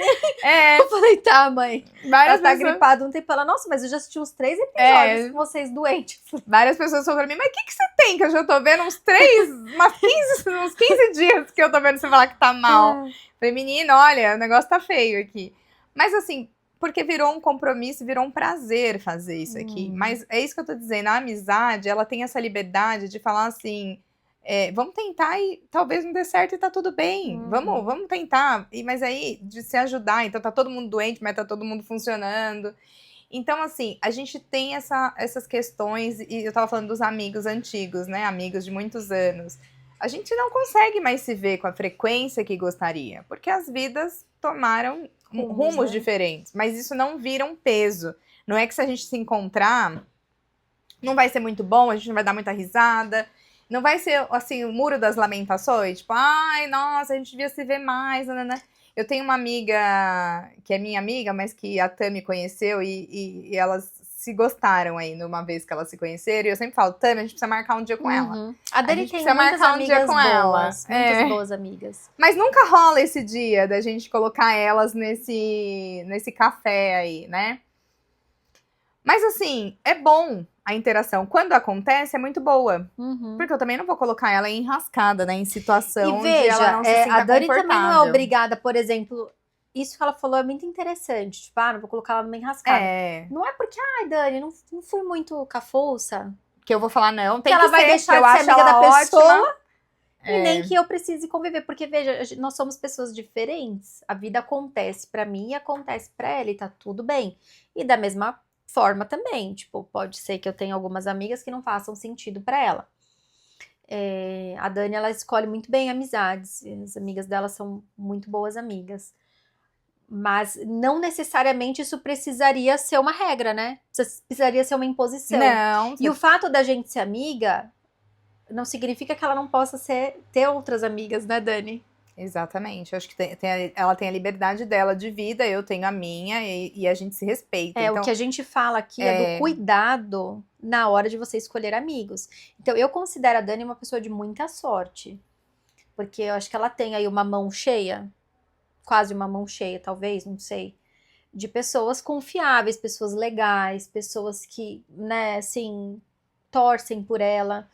Eu falei, tá, mãe. Ela tá gripada um tempo. Ela, nossa, mas eu já assisti uns 3 episódios com vocês doentes. Várias pessoas falaram pra mim, mas o que você tem? Que eu já tô vendo uns 15 dias que eu tô vendo você falar que tá mal. Falei, menina, olha, o negócio tá feio aqui. Mas assim, porque virou um compromisso, virou um prazer fazer isso aqui. Mas é isso que eu tô dizendo, a amizade, ela tem essa liberdade de falar assim, vamos tentar e talvez não dê certo e tá tudo bem. Vamos tentar. Mas aí, de se ajudar, então tá todo mundo doente, mas tá todo mundo funcionando. Então, assim, a gente tem essas questões, e eu tava falando dos amigos antigos, né? Amigos de muitos anos. A gente não consegue mais se ver com a frequência que gostaria, porque as vidas tomaram rumos diferentes, mas isso não vira um peso. Não é que se a gente se encontrar, não vai ser muito bom, a gente não vai dar muita risada, não vai ser, assim, o muro das lamentações, tipo, ai, nossa, a gente devia se ver mais, né? Eu tenho uma amiga, que é minha amiga, mas que a Tami conheceu e elas se gostaram aí numa vez que elas se conheceram. E eu sempre falo, Tami, a gente precisa marcar um dia com ela. A Dani tem muitas amigas boas, muitas boas amigas. Mas nunca rola esse dia da gente colocar elas nesse café aí, né? Mas assim, é bom a interação. Quando acontece, é muito boa. Porque eu também não vou colocar ela enrascada, né? Em situação e veja, onde ela não se sinta a Dani confortável. também não é obrigada, por exemplo... Isso que ela falou é muito interessante. Tipo, não vou colocar ela numa enrascada. Não é porque, Dani, não fui muito cafuça. Que eu vou falar, não, tem que ela vai deixar de ser amiga da pessoa. E nem que eu precise conviver. Porque, veja, nós somos pessoas diferentes. A vida acontece pra mim e acontece pra ela. E tá tudo bem. E da mesma forma também. Tipo, pode ser que eu tenha algumas amigas que não façam sentido pra ela. A Dani, ela escolhe muito bem amizades. As amigas dela são muito boas amigas. Mas não necessariamente isso precisaria ser uma regra, né? Precisaria ser uma imposição. Não. E o fato da gente ser amiga não significa que ela não possa ter outras amigas, né, Dani? Exatamente. Eu acho que ela tem a liberdade dela de vida, eu tenho a minha e a gente se respeita. O Então, que a gente fala aqui é do cuidado na hora de você escolher amigos. Então, eu considero a Dani uma pessoa de muita sorte. Porque eu acho que ela tem aí uma mão cheia, quase uma mão cheia, talvez, não sei, de pessoas confiáveis, pessoas legais, pessoas que, né, assim, torcem por ela.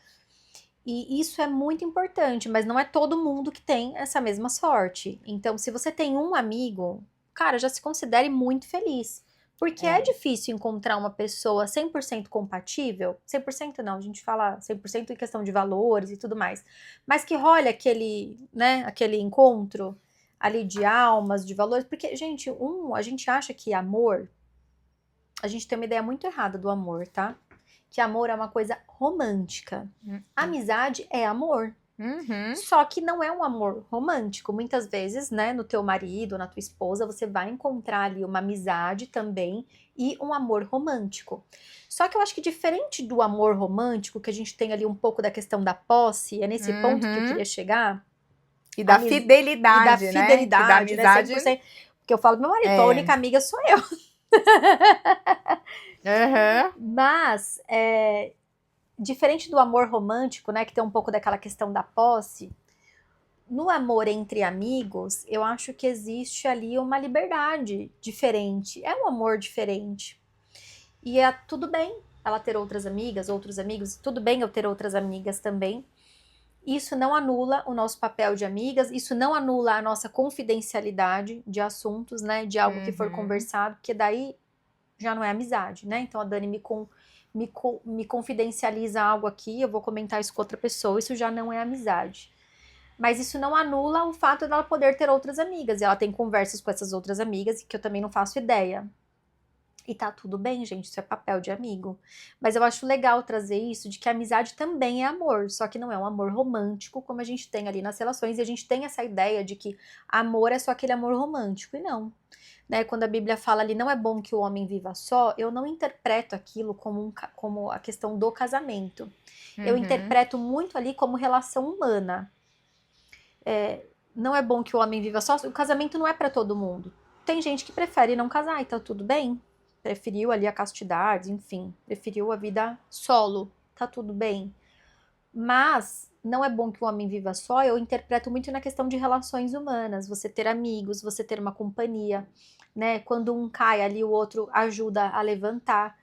E isso é muito importante, mas não é todo mundo que tem essa mesma sorte. Então, se você tem um amigo, cara, já se considere muito feliz. Porque é difícil encontrar uma pessoa 100% compatível. 100% não, a gente fala 100% em questão de valores e tudo mais. Mas que role aquele, né, aquele encontro ali de almas, de valores. Porque, gente, a gente acha que amor... A gente tem uma ideia muito errada do amor, tá? Que amor é uma coisa romântica. Amizade é amor. Só que não é um amor romântico. Muitas vezes, né, no teu marido, na tua esposa, você vai encontrar ali uma amizade também e um amor romântico. Só que eu acho que diferente do amor romântico, que a gente tem ali um pouco da questão da posse, é nesse ponto que eu queria chegar. E da fidelidade, e da fidelidade, né? Da amizade. Né? 100%, porque eu falo pro meu marido, a única amiga sou eu. Mas, diferente do amor romântico, né, que tem um pouco daquela questão da posse, no amor entre amigos, eu acho que existe ali uma liberdade diferente. É um amor diferente. E é tudo bem ela ter outras amigas, outros amigos, tudo bem eu ter outras amigas também. Isso não anula o nosso papel de amigas, isso não anula a nossa confidencialidade de assuntos, né, de algo que for conversado, porque daí já não é amizade, né? Então a Dani me confidencializa algo aqui, eu vou comentar isso com outra pessoa, isso já não é amizade. Mas isso não anula o fato dela poder ter outras amigas, e ela tem conversas com essas outras amigas que eu também não faço ideia. E tá tudo bem, gente, isso é papel de amigo. Mas eu acho legal trazer isso, de que a amizade também é amor, só que não é um amor romântico, como a gente tem ali nas relações, e a gente tem essa ideia de que amor é só aquele amor romântico, e não. Né, quando a Bíblia fala ali, não é bom que o homem viva só, eu não interpreto aquilo como a questão do casamento. Eu interpreto muito ali como relação humana. Não é bom que o homem viva só, o casamento não é para todo mundo. Tem gente que prefere não casar e tá tudo bem. Preferiu ali a castidade, enfim, preferiu a vida solo, tá tudo bem. Mas não é bom que o homem viva só, eu interpreto muito na questão de relações humanas, você ter amigos, você ter uma companhia, né? Quando um cai ali, o outro ajuda a levantar.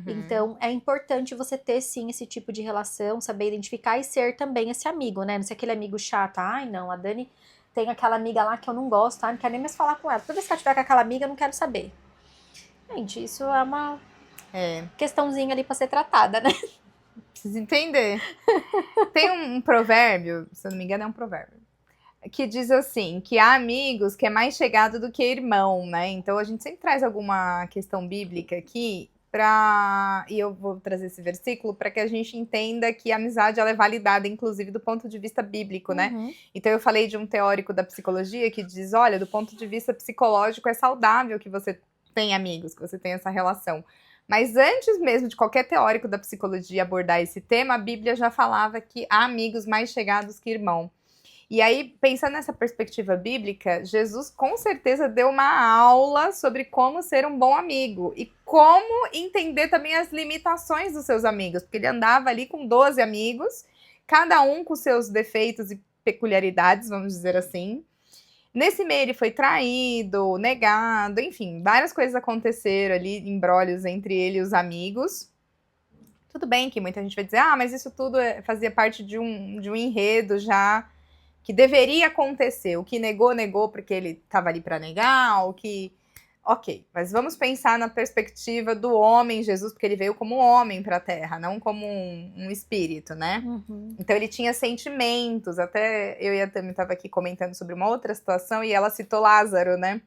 Então, é importante você ter, sim, esse tipo de relação, saber identificar e ser também esse amigo, né? Não ser aquele amigo chato. Ai, não, a Dani tem aquela amiga lá que eu não gosto, não quero nem mais falar com ela. Toda vez que ela tiver com aquela amiga, eu não quero saber. Gente, isso é uma questãozinha ali pra ser tratada, né? Precisa entender. Tem um provérbio, se eu não me engano é um provérbio, que diz assim, que há amigos que é mais chegado do que irmão, né? Então a gente sempre traz alguma questão bíblica aqui e eu vou trazer esse versículo para que a gente entenda que a amizade ela é validada, inclusive, do ponto de vista bíblico, né? Então eu falei de um teórico da psicologia que diz, olha, do ponto de vista psicológico é saudável que você tem amigos, que você tem essa relação. Mas antes mesmo de qualquer teórico da psicologia abordar esse tema, a Bíblia já falava que há amigos mais chegados que irmão. E aí, pensando nessa perspectiva bíblica, Jesus com certeza deu uma aula sobre como ser um bom amigo e como entender também as limitações dos seus amigos, porque ele andava ali com 12 amigos, cada um com seus defeitos e peculiaridades, vamos dizer assim. Nesse meio ele foi traído, negado, enfim, várias coisas aconteceram ali, imbróglios entre ele e os amigos. Tudo bem que muita gente vai dizer, mas isso tudo fazia parte de um enredo já que deveria acontecer. O que negou, negou porque ele estava ali para negar, o que... Ok, mas vamos pensar na perspectiva do homem Jesus, porque ele veio como homem para a Terra, não como um espírito, né? Então ele tinha sentimentos, até eu e a Tami estava aqui comentando sobre uma outra situação e ela citou Lázaro, né?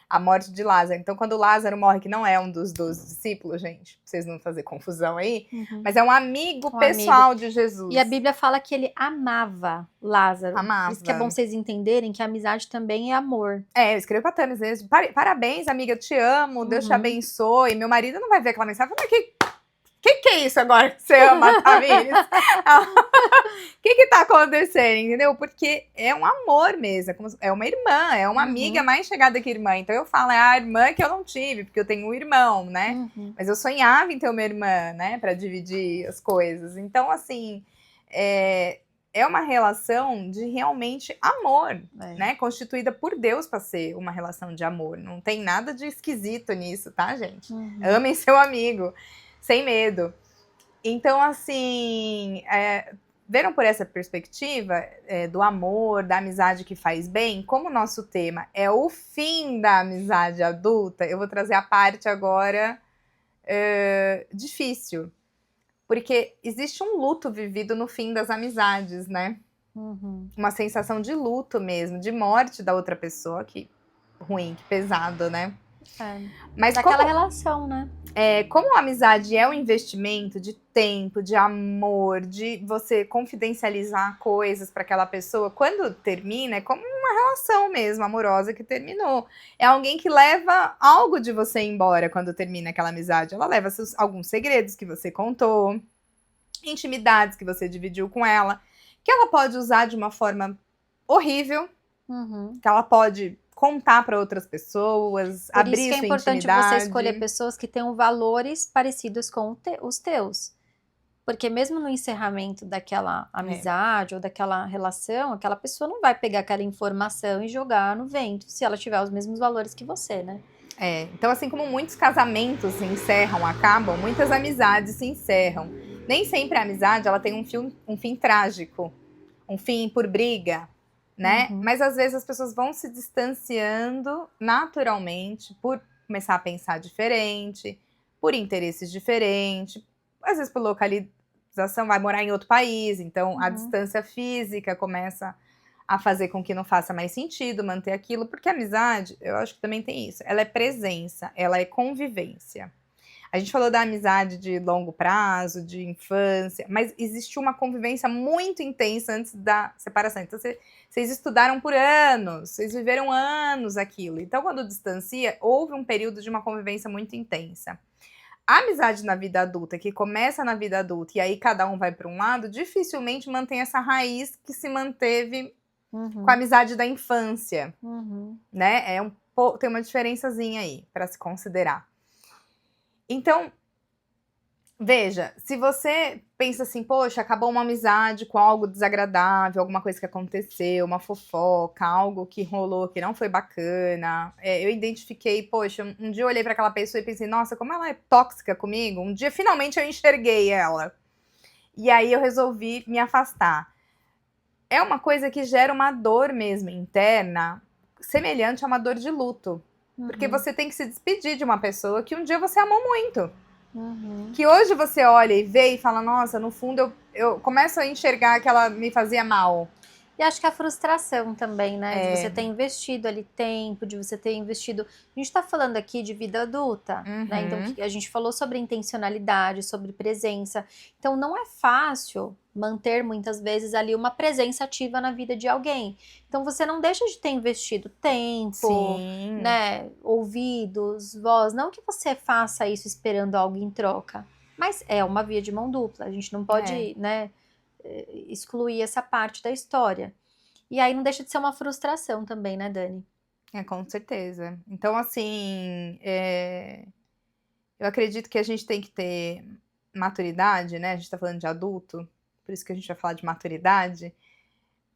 A morte de Lázaro. Então quando Lázaro morre, que não é um dos 12 discípulos, gente, pra vocês não fazerem confusão aí, mas é um amigo pessoal de Jesus. E a Bíblia fala que ele amava Lázaro. Amava. Por isso que é bom vocês entenderem que a amizade também é amor. Eu escrevo pra Tami às vezes, parabéns, amiga, eu te amo, Deus te abençoe. Meu marido não vai ver aquela mensagem e falar, que é isso agora que você ama, Tamires? que tá acontecendo, entendeu? Porque é um amor mesmo, é uma irmã, é uma amiga mais chegada que irmã. Então eu falo, é a irmã que eu não tive, porque eu tenho um irmão, né? Mas eu sonhava em ter uma irmã, né? Pra dividir as coisas. Então, assim, é uma relação de realmente amor, né? Constituída por Deus para ser uma relação de amor. Não tem nada de esquisito nisso, tá, gente? Amem seu amigo, sem medo. Então, assim, viram por essa perspectiva do amor, da amizade que faz bem? Como o nosso tema é o fim da amizade adulta, eu vou trazer a parte agora difícil. Porque existe um luto vivido no fim das amizades, né? Uma sensação de luto mesmo, de morte da outra pessoa, que ruim, que pesado, né? Mas daquela relação, né? Como a amizade é um investimento de tempo, de amor, de você confidencializar coisas para aquela pessoa, quando termina, é como uma relação mesmo, amorosa que terminou. É alguém que leva algo de você embora quando termina aquela amizade. Ela leva alguns segredos que você contou, intimidades que você dividiu com ela, que ela pode usar de uma forma horrível, que ela pode contar para outras pessoas, Por abrir isso que é sua importante intimidade. você escolher pessoas que tenham valores parecidos com os teus. Porque mesmo no encerramento daquela amizade ou daquela relação, aquela pessoa não vai pegar aquela informação e jogar no vento, se ela tiver os mesmos valores que você, né? Então assim como muitos casamentos se encerram, acabam, muitas amizades se encerram. Nem sempre a amizade ela tem um fim trágico, um fim por briga, né? Mas às vezes as pessoas vão se distanciando naturalmente por começar a pensar diferente, por interesses diferentes, às vezes por localização, vai morar em outro país, então a distância física começa a fazer com que não faça mais sentido manter aquilo, porque a amizade, eu acho que também tem isso, ela é presença, ela é convivência. A gente falou da amizade de longo prazo, de infância, mas existiu uma convivência muito intensa antes da separação. Então, vocês estudaram por anos, vocês viveram anos aquilo. Então, quando distancia, houve um período de uma convivência muito intensa. A amizade na vida adulta, que começa na vida adulta e aí cada um vai para um lado, dificilmente mantém essa raiz que se manteve com a amizade da infância, né? Tem uma diferençazinha aí para se considerar. Então, veja, se você pensa assim, poxa, acabou uma amizade com algo desagradável, alguma coisa que aconteceu, uma fofoca, algo que rolou que não foi bacana, eu identifiquei, poxa, um dia eu olhei para aquela pessoa e pensei, nossa, como ela é tóxica comigo, um dia finalmente eu enxerguei ela. E aí eu resolvi me afastar. É uma coisa que gera uma dor mesmo interna, semelhante a uma dor de luto. Porque você tem que se despedir de uma pessoa que um dia você amou muito. Que hoje você olha e vê e fala, nossa, no fundo eu começo a enxergar que ela me fazia mal. E acho que a frustração também, né? De você ter investido ali tempo, de você ter investido... A gente tá falando aqui de vida adulta, né? Então, a gente falou sobre intencionalidade, sobre presença. Então, não é fácil manter, muitas vezes, ali uma presença ativa na vida de alguém. Então, você não deixa de ter investido tempo, né? Ouvidos, voz. Não que você faça isso esperando algo em troca. Mas é uma via de mão dupla. A gente não pode, né? Excluir essa parte da história. E aí não deixa de ser uma frustração também, né, Dani? Com certeza. Então, assim, eu acredito que a gente tem que ter maturidade, né? A gente tá falando de adulto, por isso que a gente vai falar de maturidade,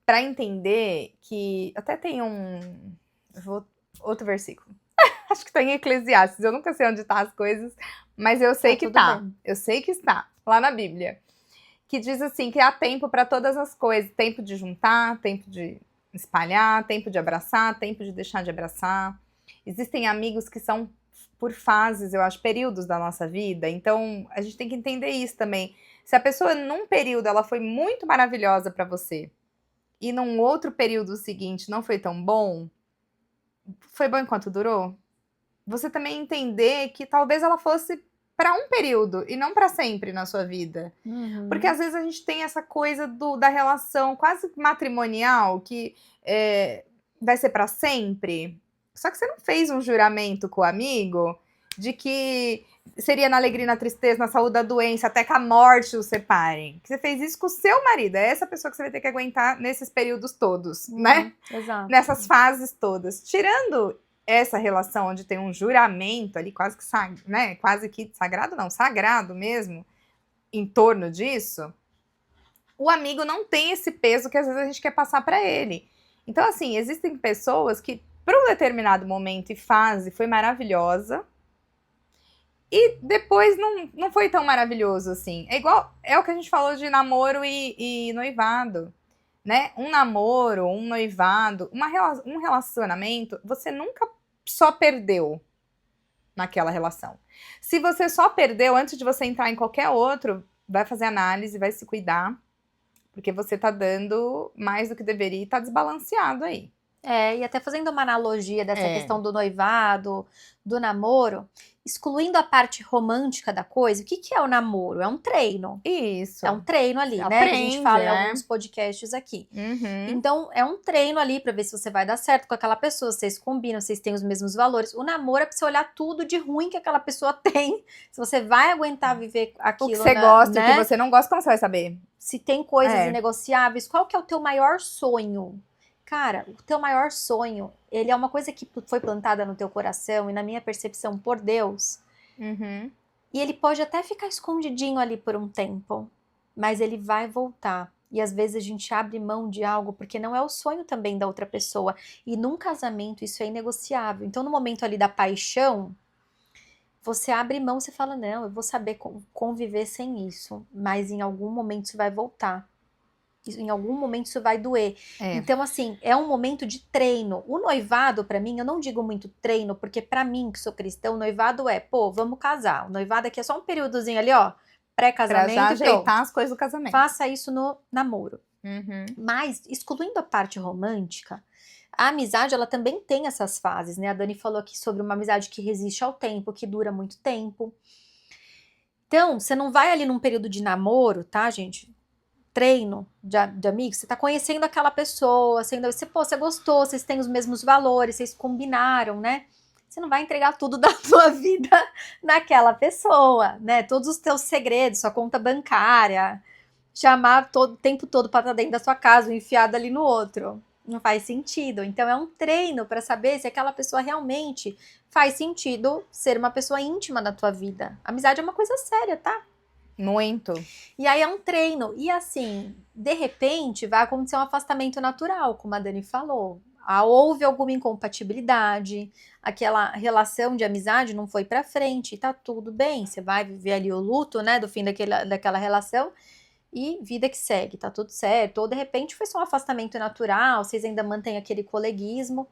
para entender que até tem outro versículo. Acho que tá em Eclesiastes, eu nunca sei onde tá as coisas, mas eu sei que tá. Bem. Eu sei que está lá na Bíblia. Que diz assim, que há tempo para todas as coisas. Tempo de juntar, tempo de espalhar, tempo de abraçar, tempo de deixar de abraçar. Existem amigos que são por fases, eu acho, períodos da nossa vida. Então, a gente tem que entender isso também. Se a pessoa, num período, ela foi muito maravilhosa para você, e num outro período seguinte não foi tão bom, foi bom enquanto durou? Você também entender que talvez ela fosse para um período e não para sempre na sua vida. Porque às vezes a gente tem essa coisa da relação quase matrimonial que vai ser para sempre. Só que você não fez um juramento com o amigo de que seria na alegria, na tristeza, na saúde, da doença, até que a morte os separem. Que você fez isso com o seu marido. É essa pessoa que você vai ter que aguentar nesses períodos todos, né? Exato. Nessas fases todas. Tirando essa relação onde tem um juramento ali, quase que, né? Quase que sagrado, não, sagrado mesmo, em torno disso, o amigo não tem esse peso que às vezes a gente quer passar para ele. Então, assim, existem pessoas que, para um determinado momento e fase, foi maravilhosa, e depois não foi tão maravilhoso assim. É o que a gente falou de namoro e noivado, né? Um namoro, um noivado, um relacionamento, você nunca só perdeu naquela relação. Se você só perdeu antes de você entrar em qualquer outro, vai fazer análise, vai se cuidar, porque você tá dando mais do que deveria e tá desbalanceado aí. E até fazendo uma analogia dessa questão do noivado, do namoro, excluindo a parte romântica da coisa, o que é o namoro? É um treino. Isso. É um treino ali, né? Aprende, que a gente fala né? em alguns podcasts aqui. Uhum. Então, é um treino ali pra ver se você vai dar certo com aquela pessoa, vocês combinam, vocês têm os mesmos valores. O namoro é pra você olhar tudo de ruim que aquela pessoa tem, se você vai aguentar viver aquilo, O que você gosta, né? o que você não gosta, como você vai saber? Se tem coisas inegociáveis, qual que é o teu maior sonho? Cara, o teu maior sonho, ele é uma coisa que foi plantada no teu coração e na minha percepção por Deus. Uhum. E ele pode até ficar escondidinho ali por um tempo, mas ele vai voltar. E às vezes a gente abre mão de algo porque não é o sonho também da outra pessoa. E num casamento isso é inegociável. Então no momento ali da paixão, você abre mão, você fala, não, eu vou saber conviver sem isso. Mas em algum momento isso vai voltar. Em algum momento isso vai doer. Então, assim, é um momento de treino. O noivado, pra mim, eu não digo muito treino, porque pra mim, que sou cristão, o noivado vamos casar. O noivado aqui é só um períodozinho ali, ó, pré-casamento pra já e pronto. ajeitar as coisas do casamento. Faça isso no namoro. Uhum. Mas, excluindo a parte romântica, a amizade, ela também tem essas fases, né? A Dani falou aqui sobre uma amizade que resiste ao tempo, que dura muito tempo. Então, você não vai ali num período de namoro, tá, gente? Treino de amigos, você tá conhecendo aquela pessoa, você gostou, vocês têm os mesmos valores, vocês combinaram, né? Você não vai entregar tudo da sua vida naquela pessoa, né? Todos os teus segredos, sua conta bancária, chamar o tempo todo para estar dentro da sua casa, enfiado ali no outro. Não faz sentido. Então é um treino para saber se aquela pessoa realmente faz sentido ser uma pessoa íntima da tua vida. Amizade é uma coisa séria, tá? Muito. E aí é um treino. E assim, de repente, vai acontecer um afastamento natural, como a Dani falou. Houve alguma incompatibilidade, aquela relação de amizade não foi pra frente, e tá tudo bem. Você vai viver ali o luto, né, do fim daquela relação e vida que segue, tá tudo certo. Ou de repente foi só um afastamento natural, vocês ainda mantêm aquele coleguismo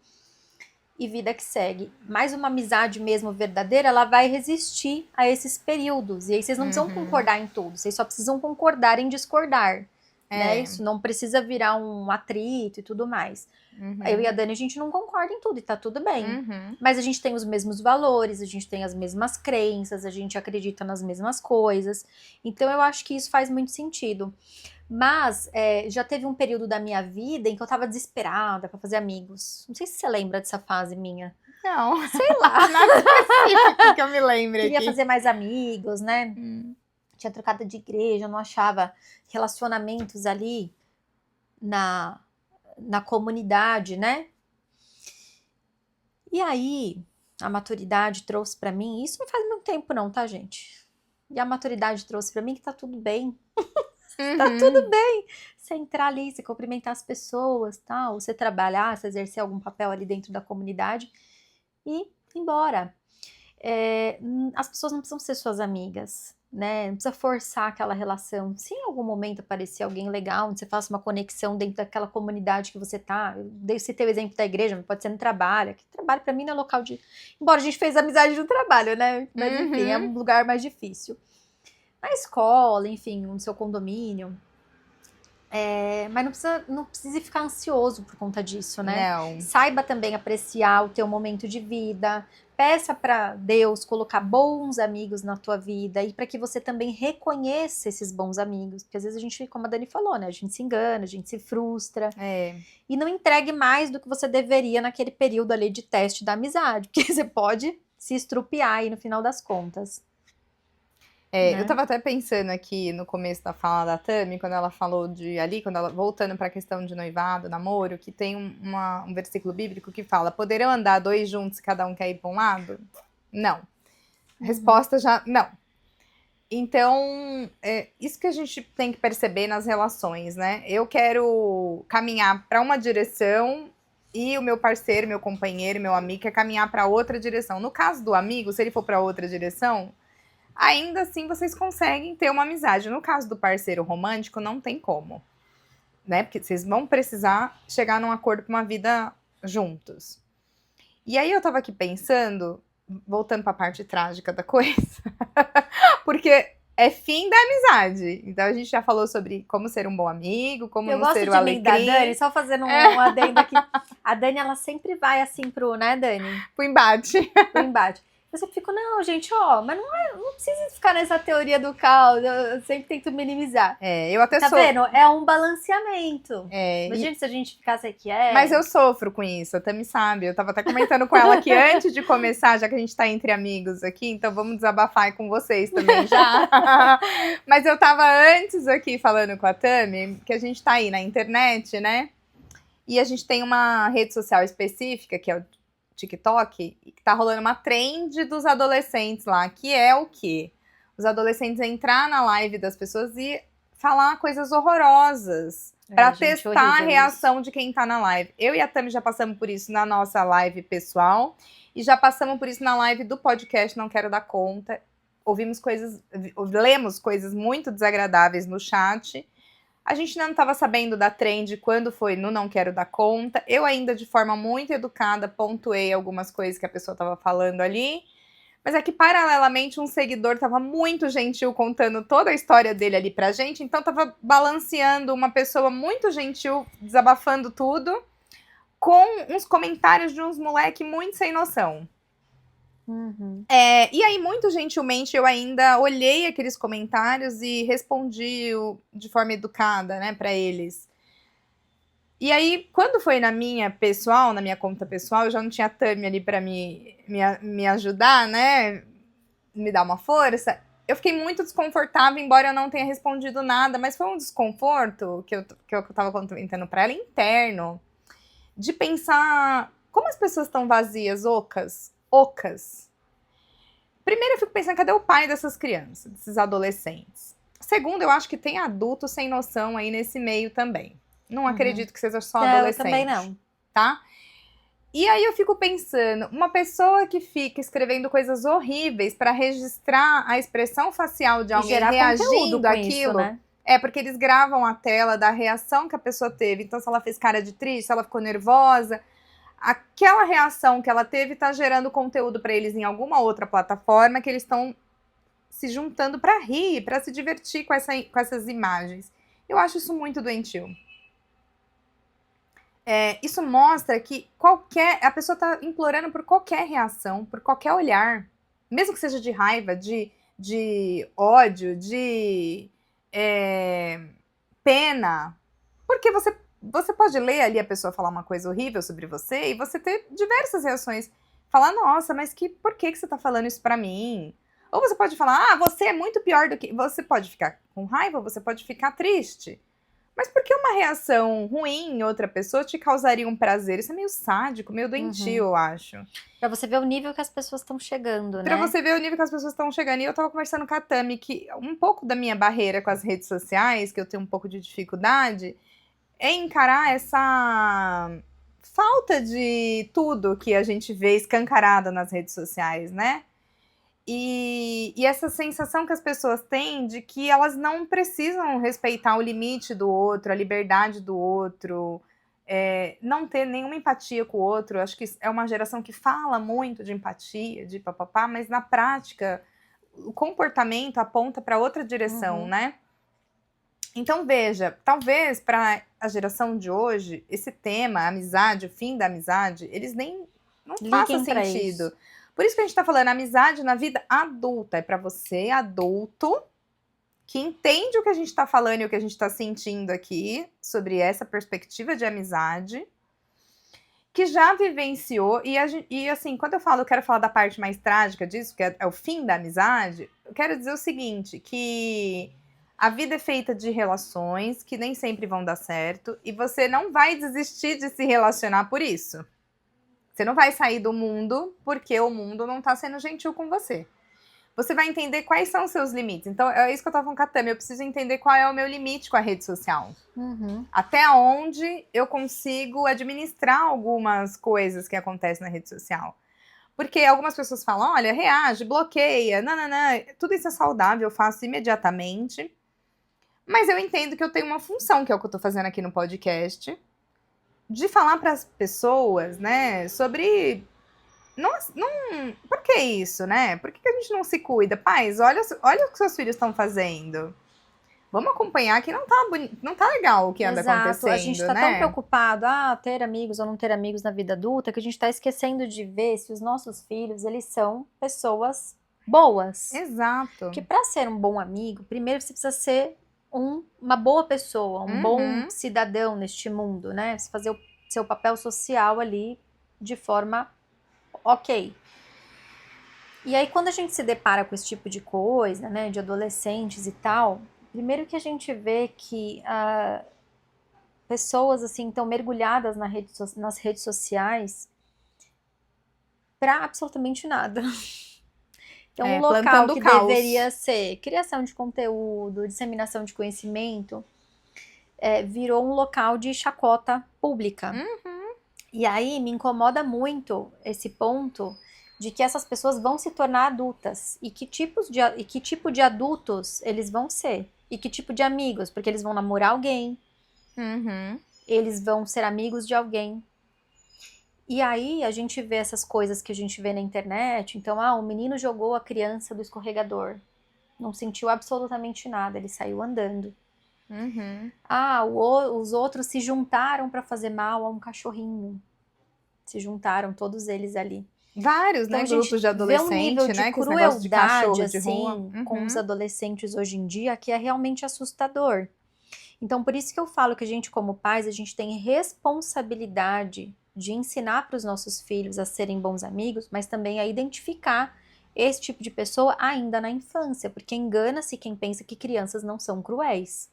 e vida que segue. Mas uma amizade mesmo verdadeira, ela vai resistir a esses períodos. E aí vocês não precisam concordar em tudo, vocês só precisam concordar em discordar. Né? Isso não precisa virar um atrito e tudo mais. Eu e a Dani, a gente não concorda em tudo e tá tudo bem. Mas a gente tem os mesmos valores, a gente tem as mesmas crenças, a gente acredita nas mesmas coisas. Então eu acho que isso faz muito sentido. Mas já teve um período da minha vida em que eu tava desesperada pra fazer amigos. Não sei se você lembra dessa fase minha. Não. Sei lá. Nada específico que eu me lembre Queria aqui. fazer mais amigos, né? Tinha trocado de igreja, não achava relacionamentos ali na comunidade, né? E aí, a maturidade trouxe pra mim, isso não faz muito tempo não, tá, gente? E a maturidade trouxe pra mim que tá tudo bem. Tá tudo bem. Você entrar ali, você cumprimentar as pessoas, tal, você trabalhar, você exercer algum papel ali dentro da comunidade e ir embora. As pessoas não precisam ser suas amigas, né? Não precisa forçar aquela relação. Se em algum momento aparecer alguém legal, onde você faça uma conexão dentro daquela comunidade que você tá. Eu citei o exemplo da igreja, mas pode ser no trabalho. Que trabalho pra mim não é local de... Embora a gente fez amizade no trabalho, né? Mas enfim, é um lugar mais difícil. Na escola, enfim, no seu condomínio. Mas não precisa ficar ansioso por conta disso, né? Não. Saiba também apreciar o teu momento de vida. Peça para Deus colocar bons amigos na tua vida e para que você também reconheça esses bons amigos. Porque às vezes a gente, como a Dani falou, né? A gente se engana, a gente se frustra. E não entregue mais do que você deveria naquele período ali de teste da amizade. Porque você pode se estrupiar aí no final das contas. né? Eu tava até pensando aqui no começo da fala da Tami, quando ela falou voltando pra questão de noivado, namoro, que tem um versículo bíblico que fala: poderão andar dois juntos se cada um quer ir pra um lado? Não. Resposta já, não. Então, isso que a gente tem que perceber nas relações, né? Eu quero caminhar para uma direção e o meu parceiro, meu companheiro, meu amigo quer caminhar para outra direção. No caso do amigo, se ele for para outra direção, ainda assim vocês conseguem ter uma amizade. No caso do parceiro romântico, não tem como, né? Porque vocês vão precisar chegar num acordo para uma vida juntos. E aí eu tava aqui pensando, voltando para a parte trágica da coisa, porque é fim da amizade. Então a gente já falou sobre como ser um bom amigo, como Eu não gosto ser o de mim da alecrim. Dani, só fazendo um adendo aqui. A Dani, ela sempre vai assim pro, né, Dani? Pro embate. Pro embate. Eu sempre fico, não, gente, ó, mas não precisa ficar nessa teoria do caos. Eu sempre tento minimizar. Eu até Tá sou. vendo? É um balanceamento. E- Imagina se a gente ficasse aqui, Mas eu sofro com isso, a Tami sabe. Eu tava até comentando com ela que antes de começar, já que a gente tá entre amigos aqui, então vamos desabafar aí com vocês também já. Mas eu tava antes aqui falando com a Tami, que a gente tá aí na internet, né? E a gente tem uma rede social específica, que é o TikTok, e que tá rolando uma trend dos adolescentes lá, que é o quê? Os adolescentes entrar na live das pessoas e falar coisas horrorosas pra gente, testar a horrível reação de quem tá na live. Eu e a Tami já passamos por isso na nossa live pessoal e já passamos por isso na live do podcast Não Quero Dar Conta. Lemos coisas muito desagradáveis no chat. A gente não estava sabendo da trend quando foi no Não Quero Dar Conta. Eu ainda, de forma muito educada, pontuei algumas coisas que a pessoa estava falando ali. Mas é que, paralelamente, um seguidor estava muito gentil contando toda a história dele ali pra gente. Então, estava balanceando uma pessoa muito gentil, desabafando tudo, com uns comentários de uns moleque muito sem noção. Uhum. E aí, muito gentilmente, eu ainda olhei aqueles comentários e respondi de forma educada, né, pra eles. E aí, quando foi na minha conta pessoal, eu já não tinha a Tami ali pra me ajudar, né, me dar uma força. Eu fiquei muito desconfortável, embora eu não tenha respondido nada, mas foi um desconforto que eu tava comentando pra ela, interno, de pensar como as pessoas estão vazias, ocas. Primeiro, eu fico pensando, cadê o pai dessas crianças, desses adolescentes? Segundo, eu acho que tem adulto sem noção aí nesse meio também. Não acredito que seja só adolescente. Eu também não. Tá? E aí eu fico pensando, uma pessoa que fica escrevendo coisas horríveis pra registrar a expressão facial de E alguém gerar conteúdo reagindo com àquilo, isso, né? é porque eles gravam a tela da reação que a pessoa teve. Então, se ela fez cara de triste, se ela ficou nervosa, aquela reação que ela teve tá gerando conteúdo pra eles em alguma outra plataforma que eles estão se juntando pra rir, pra se divertir com essas imagens. Eu acho isso muito doentio. Isso mostra que a pessoa tá implorando por qualquer reação, por qualquer olhar, mesmo que seja de raiva, de ódio, de pena, porque você pode ler ali a pessoa falar uma coisa horrível sobre você e você ter diversas reações. Falar, nossa, mas por que você tá falando isso pra mim? Ou você pode falar, você é muito pior do que... Você pode ficar com raiva, você pode ficar triste. Mas por que uma reação ruim em outra pessoa te causaria um prazer? Isso é meio sádico, meio doentio, eu acho. Pra você ver o nível que as pessoas estão chegando, né? Pra você ver o nível que as pessoas estão chegando. E eu tava conversando com a Tami que um pouco da minha barreira com as redes sociais, que eu tenho um pouco de dificuldade, é encarar essa falta de tudo que a gente vê escancarada nas redes sociais, né? E essa sensação que as pessoas têm de que elas não precisam respeitar o limite do outro, a liberdade do outro, não ter nenhuma empatia com o outro. Acho que é uma geração que fala muito de empatia, de papapá, mas na prática o comportamento aponta para outra direção, né? Então veja, talvez para a geração de hoje, esse tema, a amizade, o fim da amizade, eles nem não faça sentido. Por isso que a gente tá falando amizade na vida adulta. É pra você, adulto, que entende o que a gente tá falando e o que a gente tá sentindo aqui sobre essa perspectiva de amizade. que já vivenciou, e assim, quando eu quero falar da parte mais trágica disso, que é o fim da amizade, eu quero dizer o seguinte, que a vida é feita de relações que nem sempre vão dar certo, e você não vai desistir de se relacionar por isso. Você não vai sair do mundo porque o mundo não tá sendo gentil com você. Você vai entender quais são os seus limites. Então, é isso que eu tava falando com a Tami, eu preciso entender qual é o meu limite com a rede social. Até onde eu consigo administrar algumas coisas que acontecem na rede social. Porque algumas pessoas falam, olha, reage, bloqueia, nananã, tudo isso é saudável, eu faço imediatamente. Mas eu entendo que eu tenho uma função, que é o que eu tô fazendo aqui no podcast, de falar para as pessoas, né, sobre... por que isso, né? Por que a gente não se cuida? Pais, olha o que seus filhos estão fazendo. Vamos acompanhar que não tá legal o que anda acontecendo, a gente tá né? tão preocupado, ter amigos ou não ter amigos na vida adulta, que a gente tá esquecendo de ver se os nossos filhos, eles são pessoas boas. Exato. Porque para ser um bom amigo, primeiro você precisa ser uma boa pessoa, um bom cidadão neste mundo, né? Você fazer o seu papel social ali de forma ok. E aí, quando a gente se depara com esse tipo de coisa, né, de adolescentes e tal, primeiro que a gente vê que pessoas, assim, estão mergulhadas nas redes sociais para absolutamente nada. Então, um local que deveria ser criação de conteúdo, disseminação de conhecimento, virou um local de chacota pública. E aí, me incomoda muito esse ponto de que essas pessoas vão se tornar adultas. E que tipo de adultos eles vão ser? E que tipo de amigos? Porque eles vão namorar alguém. Eles vão ser amigos de alguém. E aí, a gente vê essas coisas que a gente vê na internet. Então, o menino jogou a criança do escorregador. Não sentiu absolutamente nada, ele saiu andando. Os outros se juntaram para fazer mal a um cachorrinho. Se juntaram, todos eles ali. Vários, então, né? Grupos de adolescentes, vê um nível de né? Crueldade, de cachorro de assim, rua. com os adolescentes hoje em dia, que é realmente assustador. Então, por isso que eu falo que a gente, como pais, a gente tem responsabilidade de ensinar para os nossos filhos a serem bons amigos, mas também a identificar esse tipo de pessoa ainda na infância, porque engana-se quem pensa que crianças não são cruéis.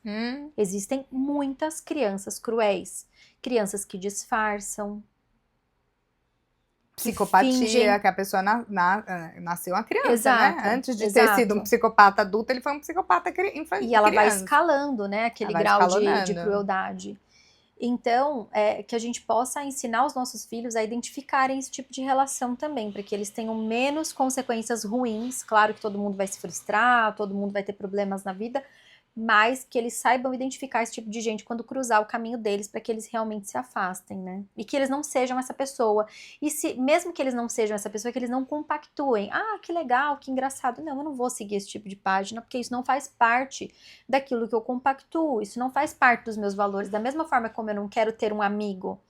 Existem muitas crianças cruéis, crianças que disfarçam, psicopatia, que a pessoa nasceu uma criança, exato, né? Antes de ter sido um psicopata adulto, ele foi um psicopata infantil. E ela vai escalando, né? Aquele grau de crueldade. Então, que a gente possa ensinar os nossos filhos a identificarem esse tipo de relação também, para que eles tenham menos consequências ruins. Claro que todo mundo vai se frustrar, todo mundo vai ter problemas na vida, mas que eles saibam identificar esse tipo de gente quando cruzar o caminho deles, para que eles realmente se afastem, né? E que eles não sejam essa pessoa. E mesmo que eles não sejam essa pessoa, que eles não compactuem. Que legal, que engraçado. Não, eu não vou seguir esse tipo de página, porque isso não faz parte daquilo que eu compactuo. Isso não faz parte dos meus valores. Da mesma forma como eu não quero ter um amigo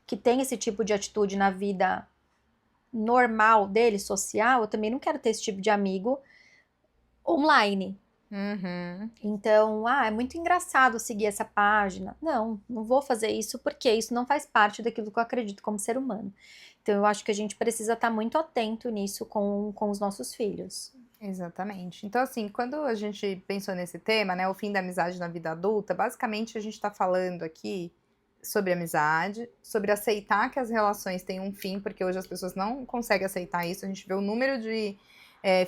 que tem esse tipo de atitude na vida normal dele, social, eu também não quero ter esse tipo de amigo online. Então, é muito engraçado seguir essa página. Não vou fazer isso porque isso não faz parte daquilo que eu acredito como ser humano. Então, eu acho que a gente precisa estar muito atento nisso com os nossos filhos. Exatamente. Então, assim, quando a gente pensou nesse tema, né, o fim da amizade na vida adulta, basicamente a gente está falando aqui sobre amizade, sobre aceitar que as relações têm um fim, porque hoje as pessoas não conseguem aceitar isso. A gente vê o número de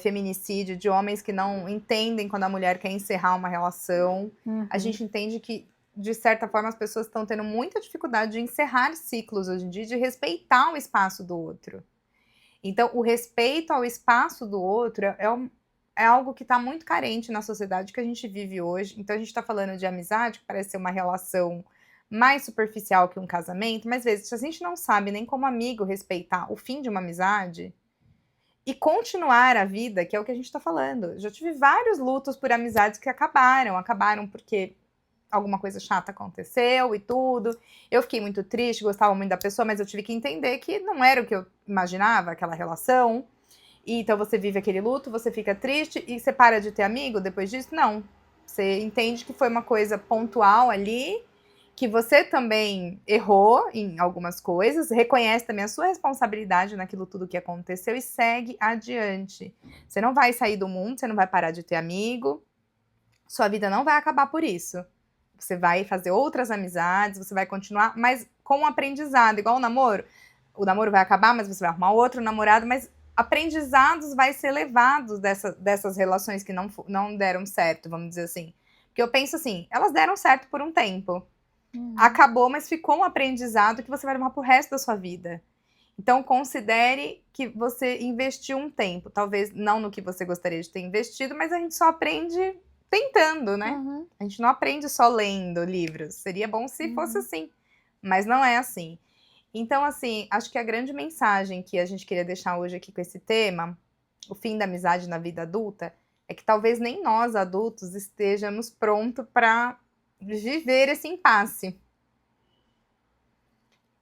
feminicídio, de homens que não entendem quando a mulher quer encerrar uma relação. A gente entende que, de certa forma, as pessoas estão tendo muita dificuldade de encerrar ciclos hoje em dia, de respeitar o espaço do outro. Então, o respeito ao espaço do outro é algo que está muito carente na sociedade que a gente vive hoje. Então, a gente está falando de amizade, que parece ser uma relação mais superficial que um casamento, mas, às vezes, se a gente não sabe nem como amigo respeitar o fim de uma amizade e continuar a vida, que é o que a gente está falando. Já tive vários lutos por amizades que acabaram porque alguma coisa chata aconteceu e tudo. Eu fiquei muito triste, gostava muito da pessoa, mas eu tive que entender que não era o que eu imaginava, aquela relação. E então você vive aquele luto, você fica triste e você para de ter amigo depois disso? Não. Você entende que foi uma coisa pontual ali, que você também errou em algumas coisas, reconhece também a sua responsabilidade naquilo tudo que aconteceu e segue adiante. Você não vai sair do mundo, você não vai parar de ter amigo, sua vida não vai acabar por isso. Você vai fazer outras amizades, você vai continuar, mas com um aprendizado, igual o namoro. O namoro vai acabar, mas você vai arrumar outro namorado, mas aprendizados vai ser levados dessas relações que não deram certo, vamos dizer assim. Porque eu penso assim, elas deram certo por um tempo. Acabou, mas ficou um aprendizado que você vai levar pro resto da sua vida. Então, considere que você investiu um tempo. Talvez não no que você gostaria de ter investido, mas a gente só aprende tentando, né? A gente não aprende só lendo livros. Seria bom se fosse assim, mas não é assim. Então, assim, acho que a grande mensagem que a gente queria deixar hoje aqui com esse tema, o fim da amizade na vida adulta, é que talvez nem nós, adultos, estejamos prontos para viver esse impasse.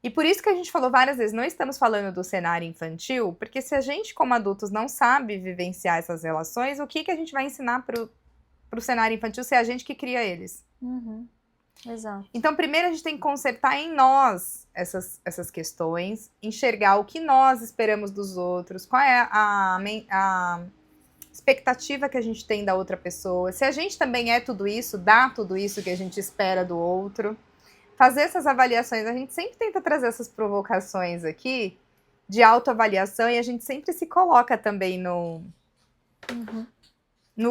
E por isso que a gente falou várias vezes, não estamos falando do cenário infantil, porque se a gente, como adultos, não sabe vivenciar essas relações, o que a gente vai ensinar pro cenário infantil se é a gente que cria eles? Exato. Então, primeiro a gente tem que consertar em nós essas questões, enxergar o que nós esperamos dos outros, qual é a expectativa que a gente tem da outra pessoa, se a gente também é tudo isso, dá tudo isso que a gente espera do outro. Fazer essas avaliações, a gente sempre tenta trazer essas provocações aqui de autoavaliação e a gente sempre se coloca também no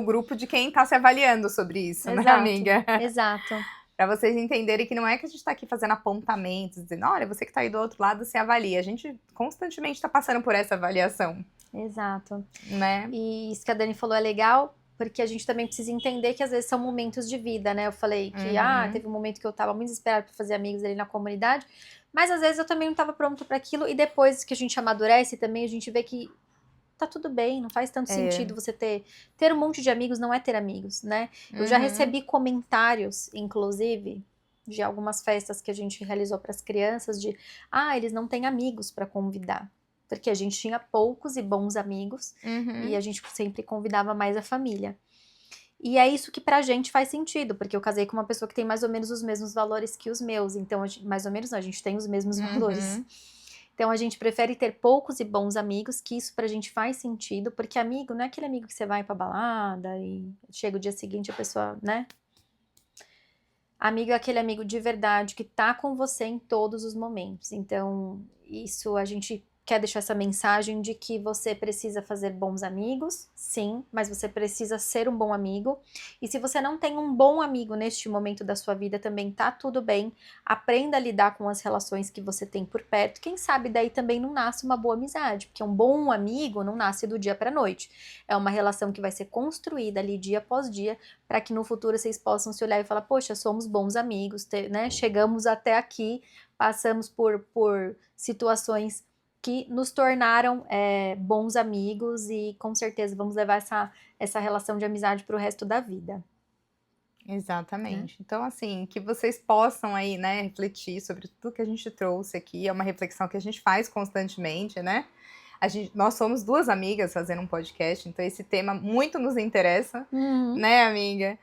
grupo de quem está se avaliando sobre isso, né, amiga? Exato. Para vocês entenderem que não é que a gente está aqui fazendo apontamentos, dizendo, olha, você que está aí do outro lado se avalia. A gente constantemente está passando por essa avaliação. Exato. Né? E isso que a Dani falou é legal, porque a gente também precisa entender que às vezes são momentos de vida, né? Eu falei que teve um momento que eu tava muito desesperada para fazer amigos ali na comunidade, mas às vezes eu também não estava pronto para aquilo, e depois que a gente amadurece também, a gente vê que tá tudo bem, não faz tanto sentido você ter um monte de amigos, não é ter amigos, né? Eu já recebi comentários, inclusive, de algumas festas que a gente realizou para as crianças, de eles não têm amigos para convidar. Porque a gente tinha poucos e bons amigos, e a gente sempre convidava mais a família. E é isso que pra gente faz sentido, porque eu casei com uma pessoa que tem mais ou menos os mesmos valores que os meus, então, mais ou menos não, a gente tem os mesmos valores. Então, a gente prefere ter poucos e bons amigos, que isso pra gente faz sentido, porque amigo não é aquele amigo que você vai pra balada e chega o dia seguinte a pessoa, né? Amigo é aquele amigo de verdade que tá com você em todos os momentos. Então, isso a gente quer deixar essa mensagem de que você precisa fazer bons amigos, sim, mas você precisa ser um bom amigo. E se você não tem um bom amigo neste momento da sua vida, também tá tudo bem. Aprenda a lidar com as relações que você tem por perto. Quem sabe daí também não nasce uma boa amizade, porque um bom amigo não nasce do dia para noite. É uma relação que vai ser construída ali dia após dia, para que no futuro vocês possam se olhar e falar, poxa, somos bons amigos, né? Chegamos até aqui, passamos por situações que nos tornaram bons amigos e com certeza vamos levar essa relação de amizade para o resto da vida. Exatamente. Então, assim, que vocês possam aí, né, refletir sobre tudo que a gente trouxe aqui. É uma reflexão que a gente faz constantemente, né? Nós somos duas amigas fazendo um podcast, então esse tema muito nos interessa, né, amiga?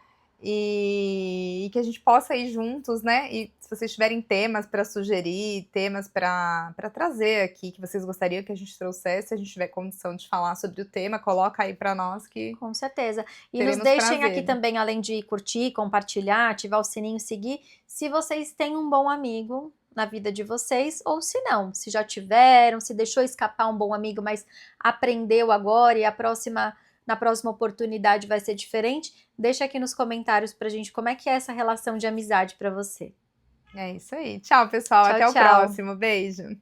E que a gente possa ir juntos, né? E se vocês tiverem temas para sugerir, temas para trazer aqui, que vocês gostariam que a gente trouxesse, se a gente tiver condição de falar sobre o tema, coloca aí para nós que... Com certeza. E nos deixem aqui também, além de curtir, compartilhar, ativar o sininho, seguir, se vocês têm um bom amigo na vida de vocês, ou se não, se já tiveram, se deixou escapar um bom amigo, mas aprendeu agora e na próxima oportunidade vai ser diferente, deixa aqui nos comentários pra gente como é que é essa relação de amizade pra você. É isso aí. Tchau, pessoal. Até o próximo. Beijo.